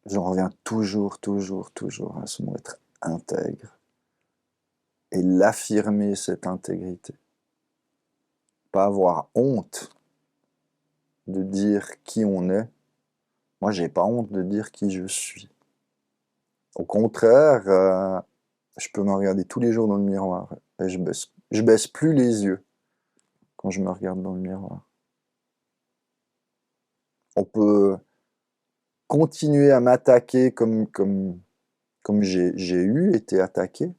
J'en reviens toujours, toujours, toujours à ce mot être intègre. Et l'affirmer, cette intégrité. Pas avoir honte de dire qui on est. Moi, j'ai pas honte de dire qui je suis. Au contraire, je peux me regarder tous les jours dans le miroir et je baisse plus les yeux quand je me regarde dans le miroir. On peut continuer à m'attaquer comme j'ai été attaqué.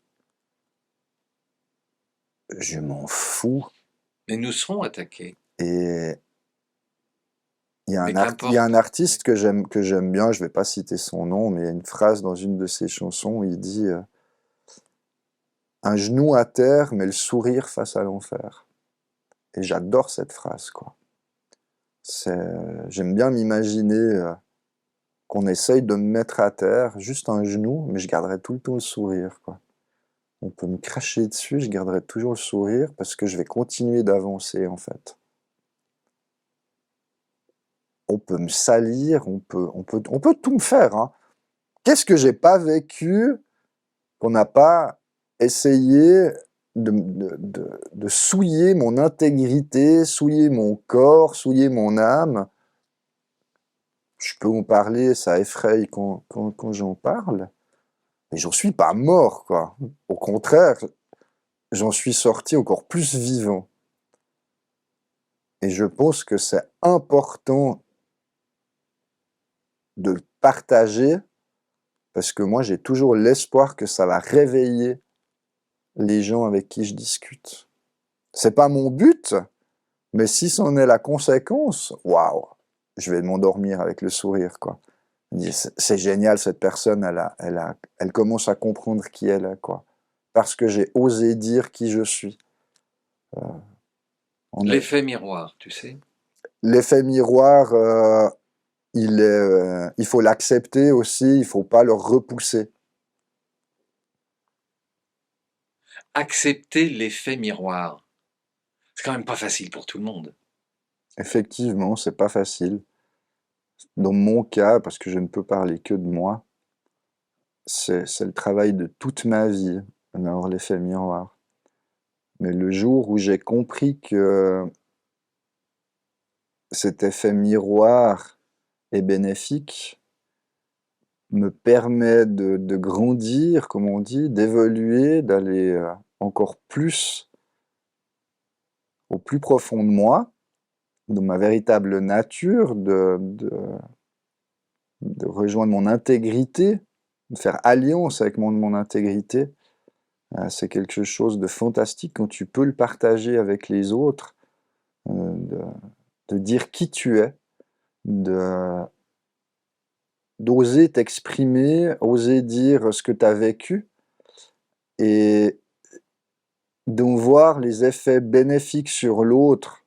Je m'en fous. Mais nous serons attaqués. Et Mais Il y a un qu'importe. artiste que j'aime bien, je vais pas citer son nom, mais il y a une phrase dans une de ses chansons où il dit un genou à terre, mais le sourire face à l'enfer. Et j'adore cette phrase, quoi. J'aime bien m'imaginer qu'on essaye de me mettre à terre, juste un genou, mais je garderai tout le temps le sourire, quoi. On peut me cracher dessus, je garderai toujours le sourire parce que je vais continuer d'avancer, en fait. On peut me salir, on peut tout me faire, hein. Qu'est-ce que j'ai pas vécu qu'on n'a pas essayé de souiller mon intégrité, souiller mon corps, souiller mon âme. Je peux en parler, ça effraie quand j'en parle, mais j'en suis pas mort, quoi. Au contraire, j'en suis sorti encore plus vivant. Et je pense que c'est important de le partager, parce que moi, j'ai toujours l'espoir que ça va réveiller les gens avec qui je discute. C'est pas mon but, mais si c'en est la conséquence, waouh, je vais m'endormir avec le sourire, quoi. C'est génial, cette personne, elle commence à comprendre qui elle est, quoi. Parce que j'ai osé dire qui je suis. L'effet miroir, tu sais. L'effet miroir, il faut l'accepter aussi, il faut pas le repousser. Accepter l'effet miroir. C'est quand même pas facile pour tout le monde. Effectivement, c'est pas facile. Dans mon cas, parce que je ne peux parler que de moi, c'est le travail de toute ma vie, d'avoir l'effet miroir. Mais le jour où j'ai compris que cet effet miroir est bénéfique, me permet de grandir, comme on dit, d'évoluer, d'aller encore plus au plus profond de moi, de ma véritable nature, de rejoindre mon intégrité, de faire alliance avec mon intégrité. C'est quelque chose de fantastique quand tu peux le partager avec les autres, de, de dire qui tu es, de, d'oser t'exprimer, oser dire ce que tu as vécu et d'en voir les effets bénéfiques sur l'autre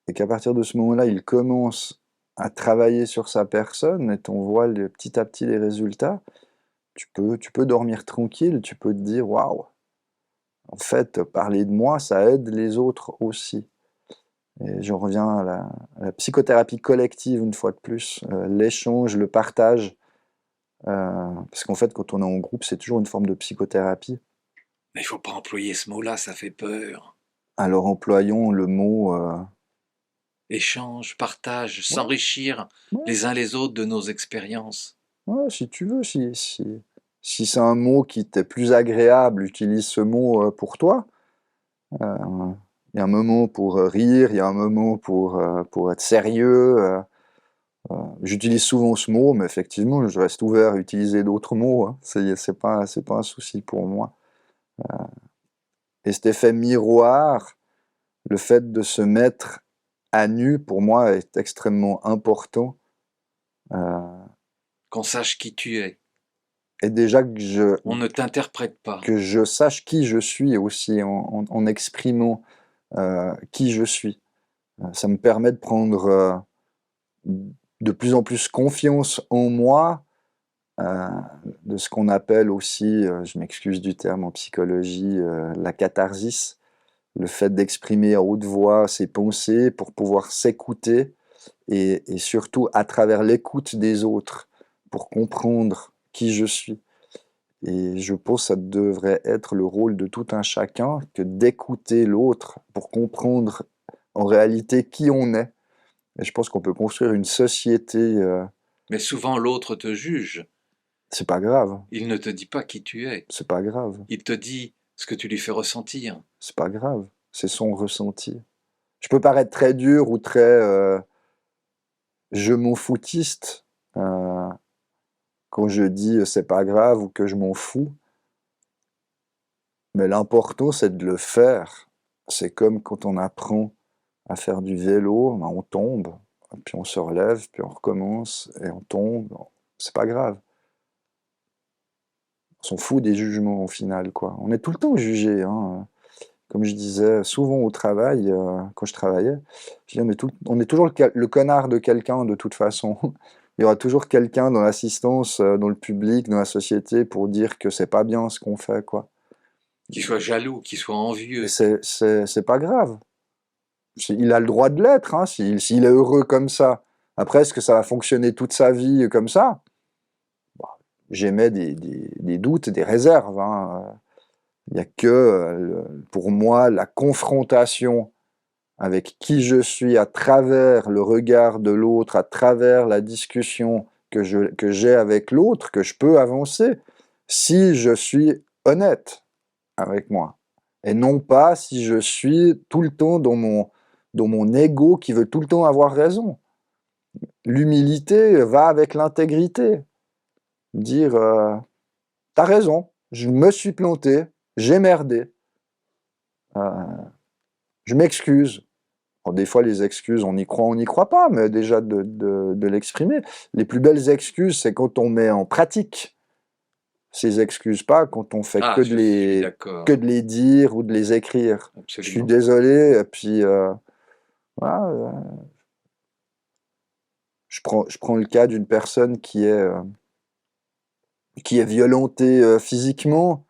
et qu'à partir de ce moment-là, il commence à travailler sur sa personne et on voit petit à petit les résultats, tu peux dormir tranquille, tu peux te dire waouh, en fait, parler de moi, ça aide les autres aussi. Et j'en reviens à la psychothérapie collective une fois de plus, l'échange, le partage, parce qu'en fait, quand on est en groupe, c'est toujours une forme de psychothérapie. Mais il faut pas employer ce mot-là, ça fait peur. Alors employons le mot Échange, partage, ouais, s'enrichir ouais, les uns les autres de nos expériences. ouais, si tu veux, si c'est un mot qui t'est plus agréable, utilise ce mot pour toi. Euh, Il y a un moment pour rire, il y a un moment pour être sérieux. J'utilise souvent ce mot, mais effectivement, je reste ouvert à utiliser d'autres mots, hein. C'est pas un souci pour moi. Et cet effet miroir, le fait de se mettre à nu, pour moi, est extrêmement important. Euh, Qu'on sache qui tu es. et déjà On ne t'interprète pas. que je sache qui je suis aussi en exprimant qui je suis. Ça me permet de prendre de plus en plus confiance en moi, euh, de ce qu'on appelle aussi, je m'excuse du terme en psychologie, la catharsis, le fait d'exprimer à haute voix ses pensées pour pouvoir s'écouter et surtout à travers l'écoute des autres pour comprendre qui je suis. Et je pense que ça devrait être le rôle de tout un chacun que d'écouter l'autre pour comprendre en réalité qui on est. Et je pense qu'on peut construire une société, Mais souvent l'autre te juge. c'est pas grave, Il ne te dit pas qui tu es. c'est pas grave, Il te dit ce que tu lui fais ressentir. c'est pas grave, c'est son ressenti. Je peux paraître très dur ou très je m'en foutiste quand je dis c'est pas grave ou que je m'en fous, mais l'important c'est de le faire. C'est comme quand on apprend à faire du vélo, ben, on tombe. puis on se relève, puis on recommence, et on tombe. C'est pas grave. On s'en fout des jugements au final, quoi. On est tout le temps jugé, hein. Comme je disais souvent au travail, quand je travaillais, je dis, on est toujours le connard de quelqu'un de toute façon. Il y aura toujours quelqu'un dans l'assistance, dans le public, dans la société, pour dire que c'est pas bien ce qu'on fait, quoi. Qu'il soit jaloux, qu'il soit Et envieux. c'est pas grave. Il a le droit de l'être, hein, s'il est heureux comme ça. Après, est-ce que ça va fonctionner toute sa vie comme ça? Bah, j'émets des doutes, des réserves, hein. Il n'y a que, pour moi, la confrontation avec qui je suis à travers le regard de l'autre, à travers la discussion que j'ai avec l'autre, que je peux avancer si je suis honnête avec moi. Et non pas si je suis tout le temps dans mon ego qui veut tout le temps avoir raison. L'humilité va avec l'intégrité. Dire, t'as raison, je me suis planté, j'ai merdé, je m'excuse. Alors, des fois, les excuses, on n'y croit pas, mais déjà de l'exprimer. Les plus belles excuses, c'est quand on met en pratique ces excuses, pas quand on fait Ah, je suis que d'accord, de les dire ou de les écrire. Je suis absolument. désolé, et puis voilà, je prends le cas d'une personne qui est violentée physiquement,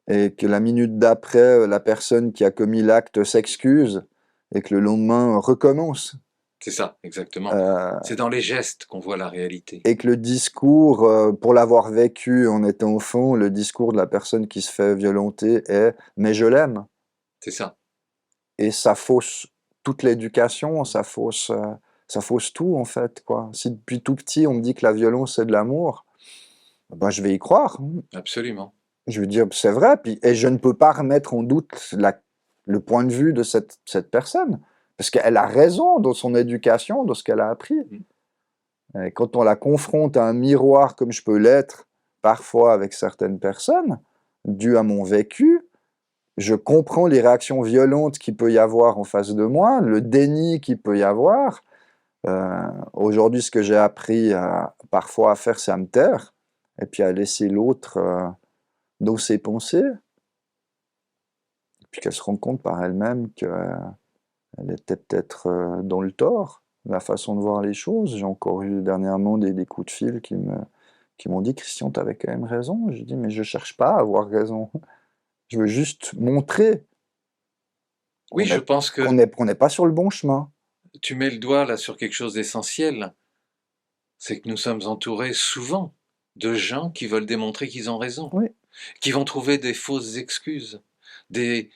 et que la minute d'après, la personne qui a commis l'acte s'excuse, et que le lendemain recommence. C'est ça, exactement. Euh, C'est dans les gestes qu'on voit la réalité. et que le discours, pour l'avoir vécu en étant enfant, le discours de la personne qui se fait violenter est « mais je l'aime ». C'est ça. Et ça fausse toute l'éducation, ça fausse tout en fait, quoi. Si depuis tout petit on me dit que la violence c'est de l'amour, ben je vais y croire. Absolument. Je veux dire, c'est vrai, et je ne peux pas remettre en doute le point de vue de cette personne, parce qu'elle a raison dans son éducation, dans ce qu'elle a appris. Et quand on la confronte à un miroir, comme je peux l'être parfois avec certaines personnes, dû à mon vécu, je comprends les réactions violentes qu'il peut y avoir en face de moi, le déni qu'il peut y avoir. Aujourd'hui, ce que j'ai appris parfois à faire, c'est à me taire, et puis à laisser l'autre dans ses pensées, puis qu'elle se rend compte par elle-même qu'elle était peut-être dans le tort, la façon de voir les choses. J'ai encore eu dernièrement des coups de fil qui m'ont dit « Christian, tu avais quand même raison ». Je dis « Mais je ne cherche pas à avoir raison. Je veux juste montrer Oui, je pense qu'on que n'est pas sur le bon chemin. » tu mets le doigt là sur quelque chose d'essentiel. C'est que nous sommes entourés souvent de gens qui veulent démontrer qu'ils ont raison, Oui, qui vont trouver des fausses excuses, ils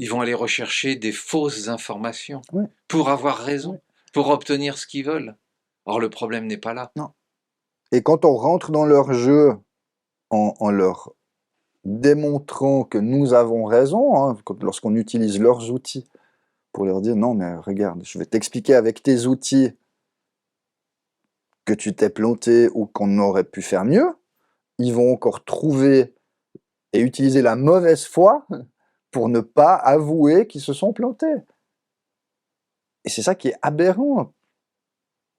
vont aller rechercher des fausses informations oui, pour avoir oui. raison, pour obtenir ce qu'ils veulent. Or, le problème n'est pas là. Non. Et quand on rentre dans leur jeu en leur démontrant que nous avons raison, hein, lorsqu'on utilise leurs outils pour leur dire « Non, mais regarde, je vais t'expliquer avec tes outils que tu t'es planté ou qu'on aurait pu faire mieux », ils vont encore trouver et utiliser la mauvaise foi pour ne pas avouer qu'ils se sont plantés. Et c'est ça qui est aberrant,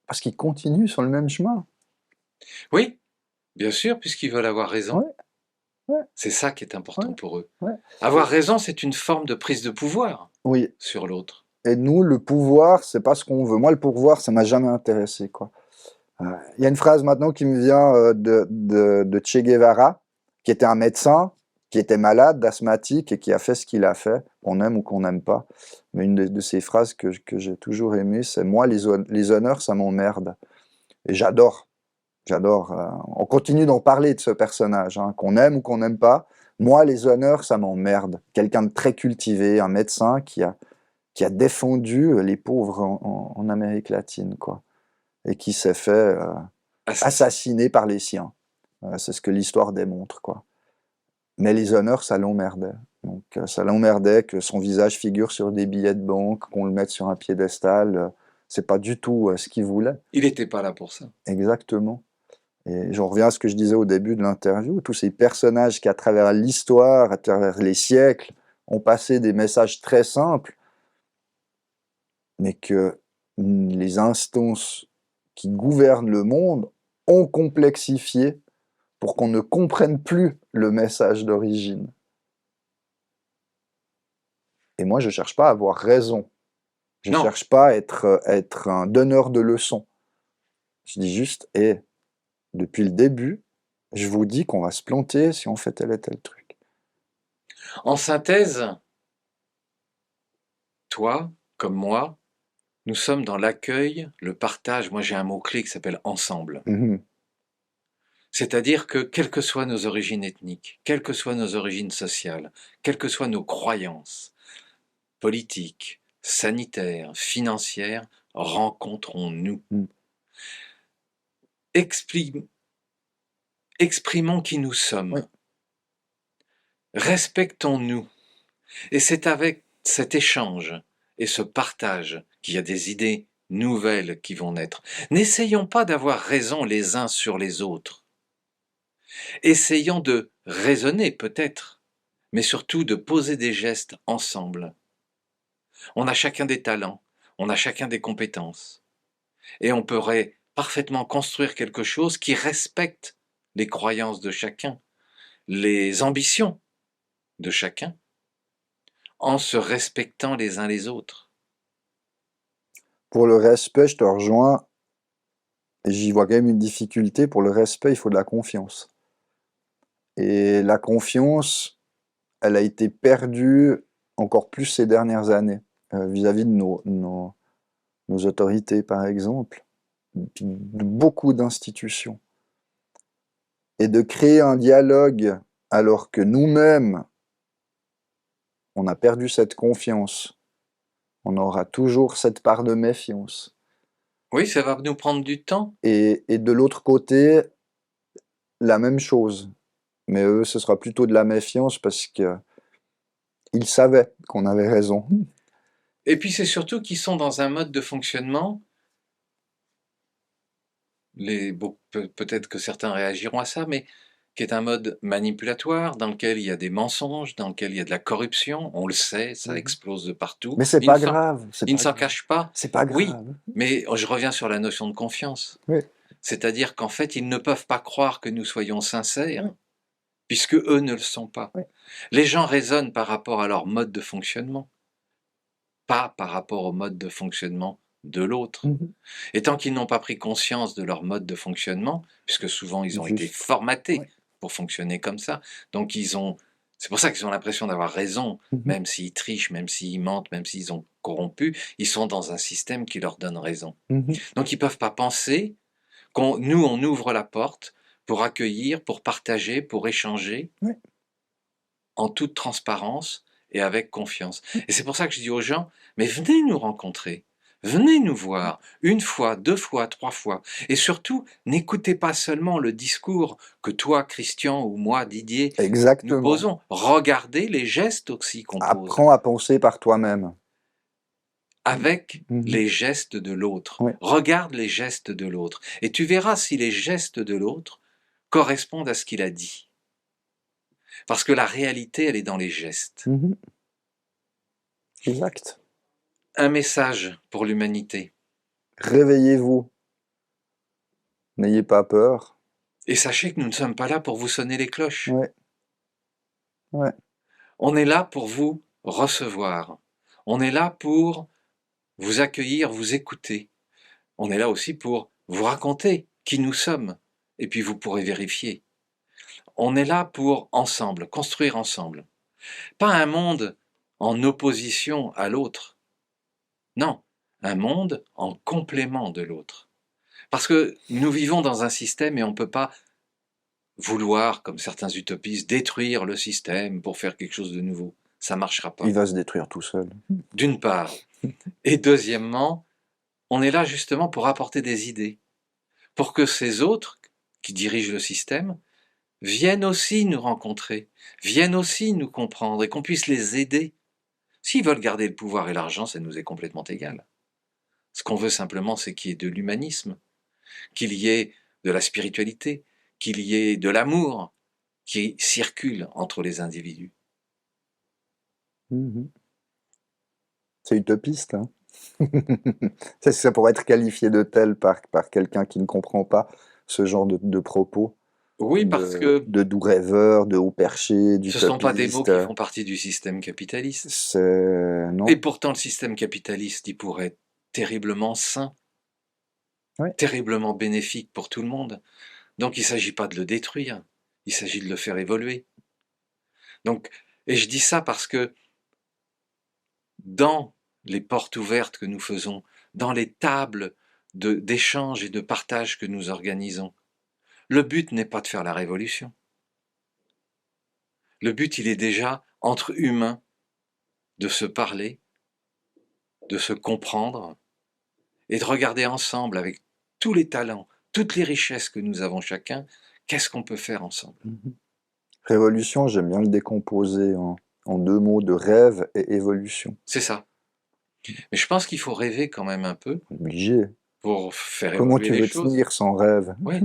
parce qu'ils continuent sur le même chemin. Oui, bien sûr, puisqu'ils veulent avoir raison. Ouais, ouais, C'est ça qui est important ouais, pour eux. ouais. Avoir raison, c'est une forme de prise de pouvoir Oui, sur l'autre. et nous, le pouvoir, c'est pas ce qu'on veut. Moi, le pouvoir, ça m'a jamais intéressé, quoi. Il y a une phrase maintenant qui me vient de Che Guevara, qui était un médecin, qui était malade, asthmatique, et qui a fait ce qu'il a fait, qu'on aime ou qu'on n'aime pas. Mais une de ces phrases que j'ai toujours aimées, c'est « Moi, les honneurs, ça m'emmerde ». Et j'adore. On continue d'en parler de ce personnage, hein, qu'on aime ou qu'on n'aime pas. Moi, les honneurs, ça m'emmerde. Quelqu'un de très cultivé, un médecin qui a défendu les pauvres en Amérique latine, quoi. Et qui s'est fait assassiner par les siens. C'est ce que l'histoire démontre, quoi. Mais les honneurs, ça l'emmerdait. Donc, ça l'emmerdait que son visage figure sur des billets de banque, qu'on le mette sur un piédestal. C'est pas du tout ce qu'il voulait. Il n'était pas là pour ça. Exactement. Et j'en reviens à ce que je disais au début de l'interview, tous ces personnages qui, à travers l'histoire, à travers les siècles, ont passé des messages très simples, mais que les instances qui gouvernent le monde ont complexifié pour qu'on ne comprenne plus le message d'origine. Et moi, je ne cherche pas à avoir raison. Je ne Non, cherche pas à être un donneur de leçons. Je dis juste, depuis le début, je vous dis qu'on va se planter si on fait tel et tel truc. en synthèse, toi, comme moi, nous sommes dans l'accueil, le partage. Moi, j'ai un mot-clé qui s'appelle ensemble. Mhm. C'est-à-dire que, quelles que soient nos origines ethniques, quelles que soient nos origines sociales, quelles que soient nos croyances politiques, sanitaires, financières, rencontrons-nous. Mm. Exprimons qui nous Oui. sommes. Respectons-nous. Et c'est avec cet échange et ce partage qu'il y a des idées nouvelles qui vont naître. N'essayons pas d'avoir raison les uns sur les autres. Essayons de raisonner peut-être, mais surtout de poser des gestes ensemble. On a chacun des talents, on a chacun des compétences, et on pourrait parfaitement construire quelque chose qui respecte les croyances de chacun, les ambitions de chacun, en se respectant les uns les autres. Pour le respect, je te rejoins, et j'y vois quand même une difficulté. Pour le respect, il faut de la confiance. Et la confiance, elle a été perdue encore plus ces dernières années, vis-à-vis de nos autorités, par exemple, de beaucoup d'institutions. Et de créer un dialogue alors que nous-mêmes, on a perdu cette confiance. On aura toujours cette part de méfiance. Oui, ça va nous prendre du temps. Et de l'autre côté, la même chose. Mais eux, ce sera plutôt de la méfiance parce qu'ils savaient qu'on avait raison. Et puis c'est surtout qu'ils sont dans un mode de fonctionnement, peut-être que certains réagiront à ça, mais qui est un mode manipulatoire, dans lequel il y a des mensonges, dans lequel il y a de la corruption, on le sait, ça explose de partout. Mais c'est pas grave. Ils ne s'en cachent pas. C'est pas Oui, grave. mais je reviens sur la notion de confiance. Oui. C'est-à-dire qu'en fait, ils ne peuvent pas croire que nous soyons sincères, puisque eux ne le sont pas. Oui. Les gens raisonnent par rapport à leur mode de fonctionnement, pas par rapport au mode de fonctionnement de l'autre. Mhm. Et tant qu'ils n'ont pas pris conscience de leur mode de fonctionnement, puisque souvent ils ont été Juste. formatés Oui. pour fonctionner comme ça, donc c'est pour ça qu'ils ont l'impression d'avoir raison, Mhm. même s'ils trichent, même s'ils mentent, même s'ils ont corrompu, ils sont dans un système qui leur donne raison. Mhm. Donc ils ne peuvent pas penser nous, on ouvre la porte pour accueillir, pour partager, pour échanger, Oui. en toute transparence et avec confiance. Et c'est pour ça que je dis aux gens, mais venez nous rencontrer, venez nous voir, une fois, deux fois, trois fois. Et surtout, n'écoutez pas seulement le discours que toi, Christian, ou moi, Didier, nous Exactement. posons. Regardez les gestes aussi qu'on pose, Apprends à penser par toi-même. avec Mhm. les gestes de l'autre. Oui. Regarde les gestes de l'autre. Et tu verras si les gestes de l'autre correspondent à ce qu'il a dit. Parce que la réalité, elle est dans les gestes. Mhm. Exact. Un message pour l'humanité. Réveillez-vous. N'ayez pas peur. Et sachez que nous ne sommes pas là pour vous sonner les cloches. Ouais. Ouais. On est là pour vous recevoir. On est là pour vous accueillir, vous écouter. On est là aussi pour vous raconter qui nous sommes. Et puis vous pourrez vérifier. On est là pour ensemble, construire ensemble. Pas un monde en opposition à l'autre. Non, un monde en complément de l'autre. Parce que nous vivons dans un système et on ne peut pas vouloir, comme certains utopistes, détruire le système pour faire quelque chose de nouveau. Ça ne marchera pas. Il va se détruire tout seul. D'une part. Et deuxièmement, on est là justement pour apporter des idées. Pour que ces autres qui dirigent le système viennent aussi nous rencontrer, viennent aussi nous comprendre et qu'on puisse les aider. S'ils veulent garder le pouvoir et l'argent, ça nous est complètement égal. Ce qu'on veut simplement, c'est qu'il y ait de l'humanisme, qu'il y ait de la spiritualité, qu'il y ait de l'amour qui circule entre les individus. Mhm. C'est utopiste, hein. Ça pourrait être qualifié de tel par quelqu'un qui ne comprend pas ce genre de propos, Oui, parce que de doux rêveur, de haut perché, ce ne sont pas des mots d'utopiste. qui font partie du système capitaliste. Non. Et pourtant, le système capitaliste, il pourrait être terriblement sain, Ouais. terriblement bénéfique pour tout le monde. Donc il ne s'agit pas de le détruire, il s'agit de le faire évoluer. Donc, et je dis ça parce que dans les portes ouvertes que nous faisons, dans les tables d'échange et de partage que nous organisons, le but n'est pas de faire la révolution. Le but, il est déjà, entre humains, de se parler, de se comprendre et de regarder ensemble avec tous les talents, toutes les richesses que nous avons chacun, qu'est-ce qu'on peut faire ensemble. Révolution, j'aime bien le décomposer en deux mots de rêve et évolution. C'est ça. Mais je pense qu'il faut rêver quand même un peu Obligé. pour faire Comment évoluer tu les veux choses. tenir sans rêve? Oui.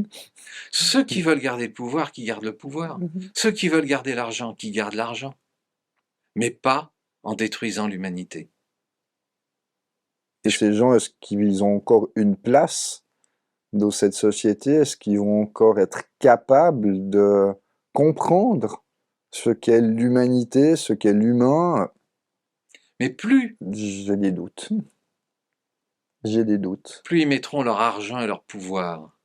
Ceux qui veulent garder le pouvoir, qui gardent le pouvoir. Ceux qui veulent garder l'argent, qui gardent l'argent. Mais pas en détruisant l'humanité. Et ces gens, est-ce qu'ils ont encore une place dans cette société? Est-ce qu'ils vont encore être capables de comprendre ce qu'est l'humanité, ce qu'est l'humain? Mais plus J'ai des doutes. J'ai des doutes. plus ils mettront leur argent et leur pouvoir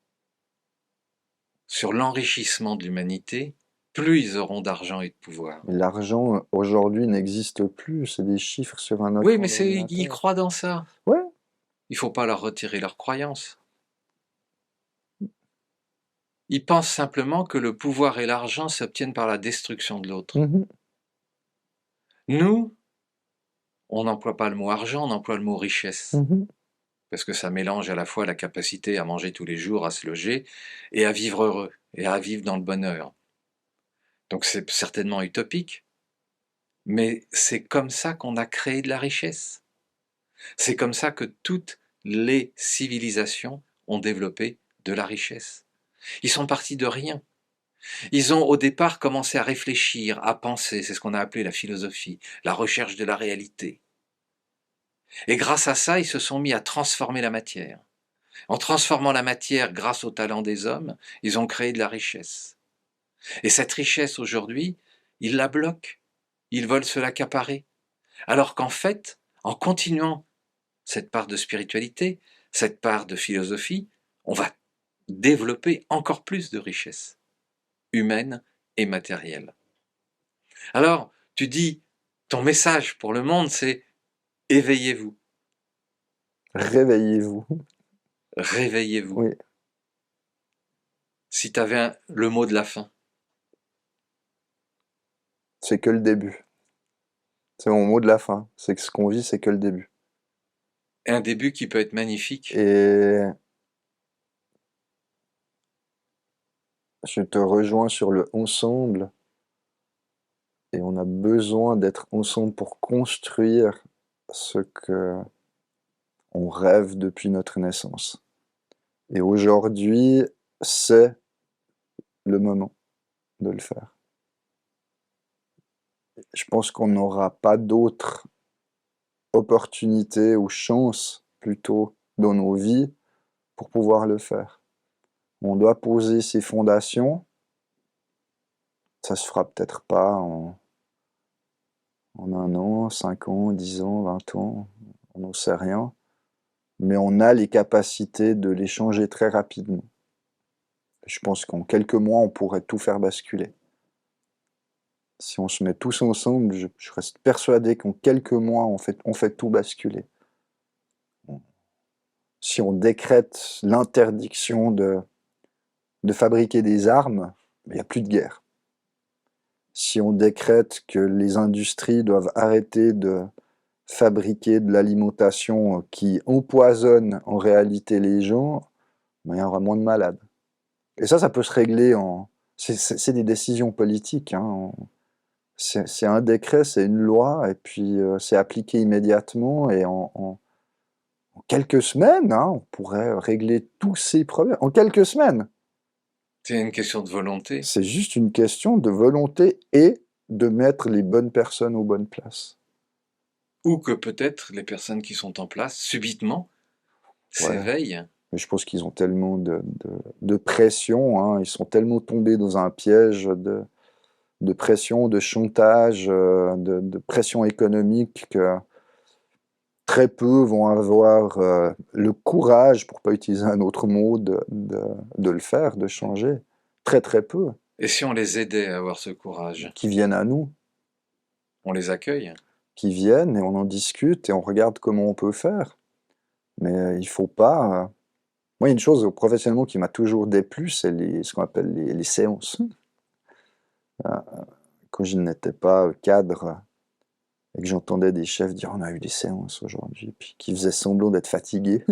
sur l'enrichissement de l'humanité, plus ils auront d'argent et de pouvoir. Mais l'argent, aujourd'hui, n'existe plus. C'est des chiffres sur un Oui, écran mais ils d'ordinateur. croient dans ça. Ouais. Il ne faut pas leur retirer leur croyance. Ils pensent simplement que le pouvoir et l'argent s'obtiennent par la destruction de l'autre. Nous, on n'emploie pas le mot argent, on emploie le mot richesse. Parce que ça mélange à la fois la capacité à manger tous les jours, à se loger, et à vivre heureux, et à vivre dans le bonheur. Donc c'est certainement utopique, mais c'est comme ça qu'on a créé de la richesse. C'est comme ça que toutes les civilisations ont développé de la richesse. Ils sont partis de rien. Ils ont au départ commencé à réfléchir, à penser, c'est ce qu'on a appelé la philosophie, la recherche de la réalité. Et grâce à ça, ils se sont mis à transformer la matière. En transformant la matière grâce au talent des hommes, ils ont créé de la richesse. Et cette richesse aujourd'hui, ils la bloquent. Ils veulent se l'accaparer. Alors qu'en fait, en continuant cette part de spiritualité, cette part de philosophie, on va développer encore plus de richesse humaine et matérielle. Alors, tu dis, ton message pour le monde, c'est éveillez-vous, Réveillez-vous. réveillez-vous. Oui. Si tu avais le mot de la fin. C'est que le début. C'est mon mot de la fin. C'est que ce qu'on vit, c'est que le début. Un début qui peut être magnifique. Et je te rejoins sur le ensemble. Et on a besoin d'être ensemble pour construire ce que on rêve depuis notre naissance. Et aujourd'hui, c'est le moment de le faire. Je pense qu'on n'aura pas d'autre opportunité ou chance plutôt dans nos vies pour pouvoir le faire. On doit poser ses fondations. Ça se fera peut-être pas en 1 an, 5 ans, 10 ans, 20 ans, on n'en sait rien. Mais on a les capacités de les changer très rapidement. Je pense qu'en quelques mois, on pourrait tout faire basculer. Si on se met tous ensemble, je reste persuadé qu'en quelques mois, on fait tout basculer. Si on décrète l'interdiction de fabriquer des armes, il n'y a plus de guerre. Si on décrète que les industries doivent arrêter de fabriquer de l'alimentation qui empoisonne en réalité les gens, il y aura moins de malades. Et ça peut se régler en... C'est des décisions politiques. Hein. C'est un décret, c'est une loi, et puis c'est appliqué immédiatement, et en quelques semaines, hein, on pourrait régler tous ces problèmes. En quelques semaines. C'est une question de volonté. C'est juste une question de volonté et de mettre les bonnes personnes aux bonnes places. Ou que peut-être les personnes qui sont en place, subitement, Ouais. s'éveillent. Mais je pense qu'ils ont tellement de pression, hein, ils sont tellement tombés dans un piège de pression, de chantage, de pression économique que très peu vont avoir le courage, pour pas utiliser un autre mot, de le faire, de changer. Très très peu. Et si on les aidait à avoir ce courage, Qui viennent à nous, on les accueille. qui viennent et on en discute et on regarde comment on peut faire. Mais il faut pas. Moi, il y a une chose professionnellement qui m'a toujours déplu, c'est ce qu'on appelle les séances. Euh, Quand je n'étais pas cadre et que j'entendais des chefs dire on a eu des séances aujourd'hui, puis qui faisaient semblant d'être fatigués.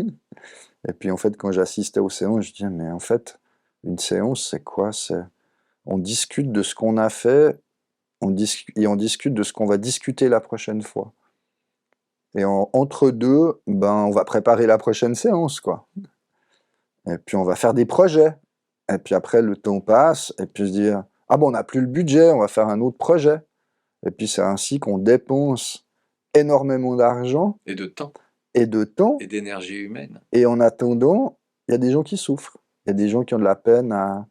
Et puis en fait, quand j'assistais aux séances, je disais mais en fait, une séance, c'est quoi? C'est on discute de ce qu'on a fait, et on discute de ce qu'on va discuter la prochaine fois. Et entre deux, ben on va préparer la prochaine séance, quoi. Et puis on va faire des projets. Et puis après, le temps passe, et puis se dire ah bon, on n'a plus le budget, on va faire un autre projet. Et puis c'est ainsi qu'on dépense énormément d'argent Et de temps, et de temps, et d'énergie humaine. et en attendant, il y a des gens qui souffrent. Il y a des gens qui ont de la peine à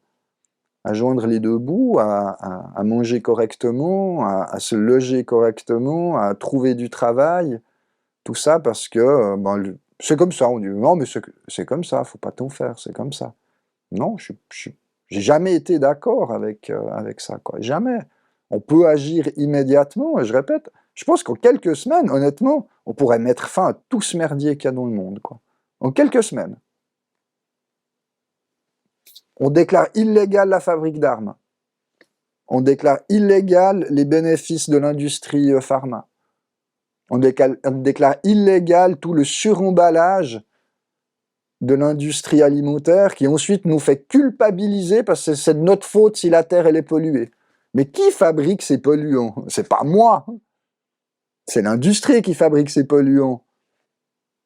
joindre les deux bouts, à manger correctement, à se loger correctement, à trouver du travail. Tout ça parce que ben, c'est comme ça. On dit non, mais c'est comme ça, faut pas t'en faire, c'est comme ça. Non, j'ai jamais été d'accord avec ça, quoi. Jamais. On peut agir immédiatement, et je répète, je pense qu'en quelques semaines, honnêtement, on pourrait mettre fin à tout ce merdier qu'il y a dans le monde, quoi. En quelques semaines. On déclare illégale la fabrique d'armes. On déclare illégal les bénéfices de l'industrie pharma. On déclare illégal tout le suremballage de l'industrie alimentaire qui ensuite nous fait culpabiliser parce que c'est de notre faute si la terre elle est polluée. Mais qui fabrique ces polluants? C'est pas moi. C'est l'industrie qui fabrique ces polluants.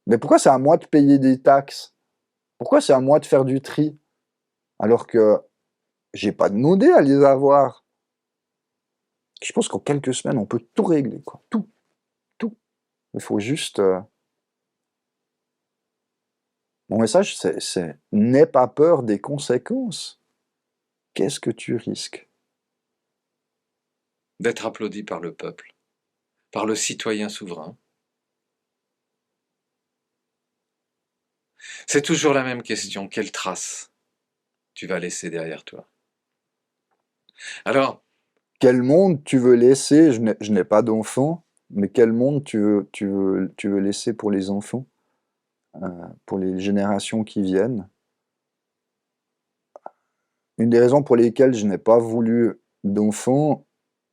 Mais pourquoi c'est à moi de payer des taxes? Pourquoi c'est à moi de faire du tri? Alors que j'ai pas demandé à les avoir. Je pense qu'en quelques semaines, on peut tout régler, quoi. Tout, tout. Il faut juste. Mon message, c'est n'aie pas peur des conséquences. Qu'est-ce que tu risques? D'être applaudi par le peuple, par le citoyen souverain. C'est toujours la même question, quelle trace tu vas laisser derrière toi? Alors, Quel monde tu veux laisser? Je n'ai pas d'enfants, mais quel monde tu veux laisser pour les enfants, pour les générations qui viennent? Une des raisons pour lesquelles je n'ai pas voulu d'enfants,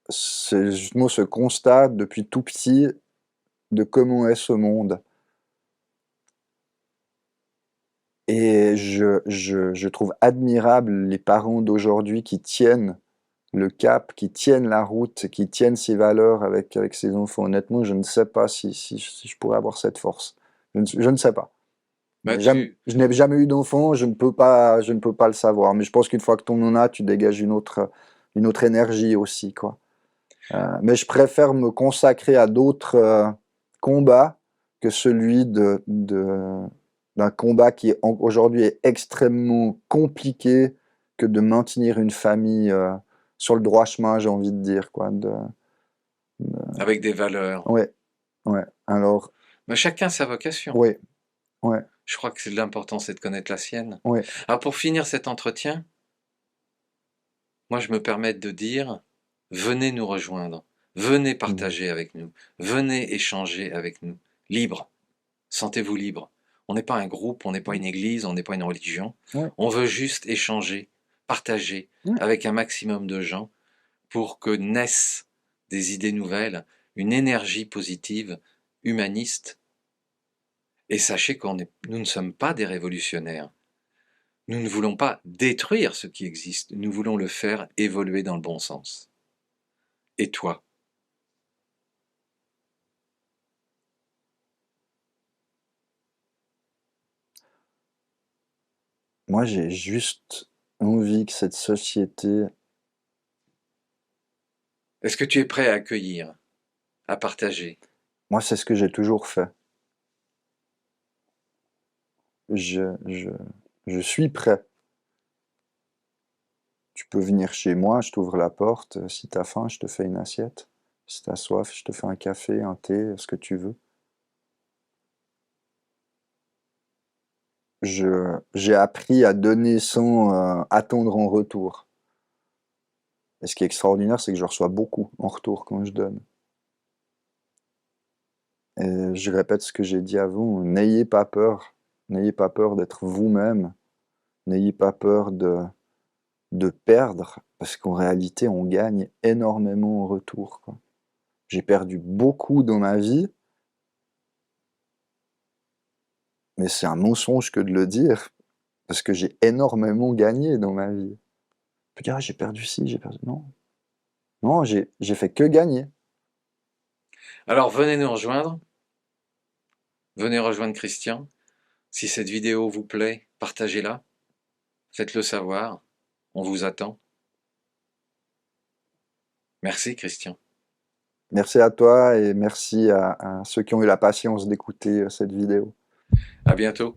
c'est justement ce constat depuis tout petit de comment est ce monde. Et je trouve admirable les parents d'aujourd'hui qui tiennent le cap, qui tiennent la route, qui tiennent ces valeurs avec ses enfants. Honnêtement, je ne sais pas si je pourrais avoir cette force. Je ne sais pas. bah Je n'ai jamais eu d'enfant, je ne peux pas le savoir. Mais je pense qu'une fois que tu en as, tu dégages une autre énergie aussi, quoi. Mais je préfère me consacrer à d'autres combats que celui d'un combat qui aujourd'hui est extrêmement compliqué que de maintenir une famille sur le droit chemin, j'ai envie de dire, quoi. avec des valeurs. Ouais, ouais. Alors, Mais chacun sa vocation. ouais, ouais, Je crois que l'important, c'est de connaître la sienne. ouais. Alors, pour finir cet entretien, moi, je me permets de dire, venez nous rejoindre, venez Mhm. partager avec nous, venez échanger avec nous. Libre, sentez-vous libre. On n'est pas un groupe, on n'est pas une église, on n'est pas une religion. Ouais, On veut juste échanger, partager ouais. avec un maximum de gens pour que naissent des idées nouvelles, une énergie positive, humaniste. Et sachez nous ne sommes pas des révolutionnaires. Nous ne voulons pas détruire ce qui existe, nous voulons le faire évoluer dans le bon sens. Et toi? Moi, j'ai juste envie que cette société, Est-ce que tu es prêt à accueillir, à partager? Moi, c'est ce que j'ai toujours fait. Je, je, je suis prêt. Tu peux venir chez moi, je t'ouvre la porte. Si t'as faim, je te fais une assiette. Si t'as soif, je te fais un café, un thé, ce que tu veux. J'ai appris à donner sans attendre en retour. Et ce qui est extraordinaire, c'est que je reçois beaucoup en retour quand je donne. Et je répète ce que j'ai dit avant, n'ayez pas peur. N'ayez pas peur d'être vous-même. N'ayez pas peur de perdre, parce qu'en réalité, on gagne énormément en retour, quoi. J'ai perdu beaucoup dans ma vie, mais c'est un mensonge que de le dire, parce que j'ai énormément gagné dans ma vie. On peut dire, ah, j'ai perdu ci, j'ai perdu... Non, non, j'ai fait que gagner. Alors venez nous rejoindre, venez rejoindre Christian. Si cette vidéo vous plaît, partagez-la, faites-le savoir, on vous attend. Merci Christian. Merci à toi et merci à ceux qui ont eu la patience d'écouter cette vidéo. À bientôt.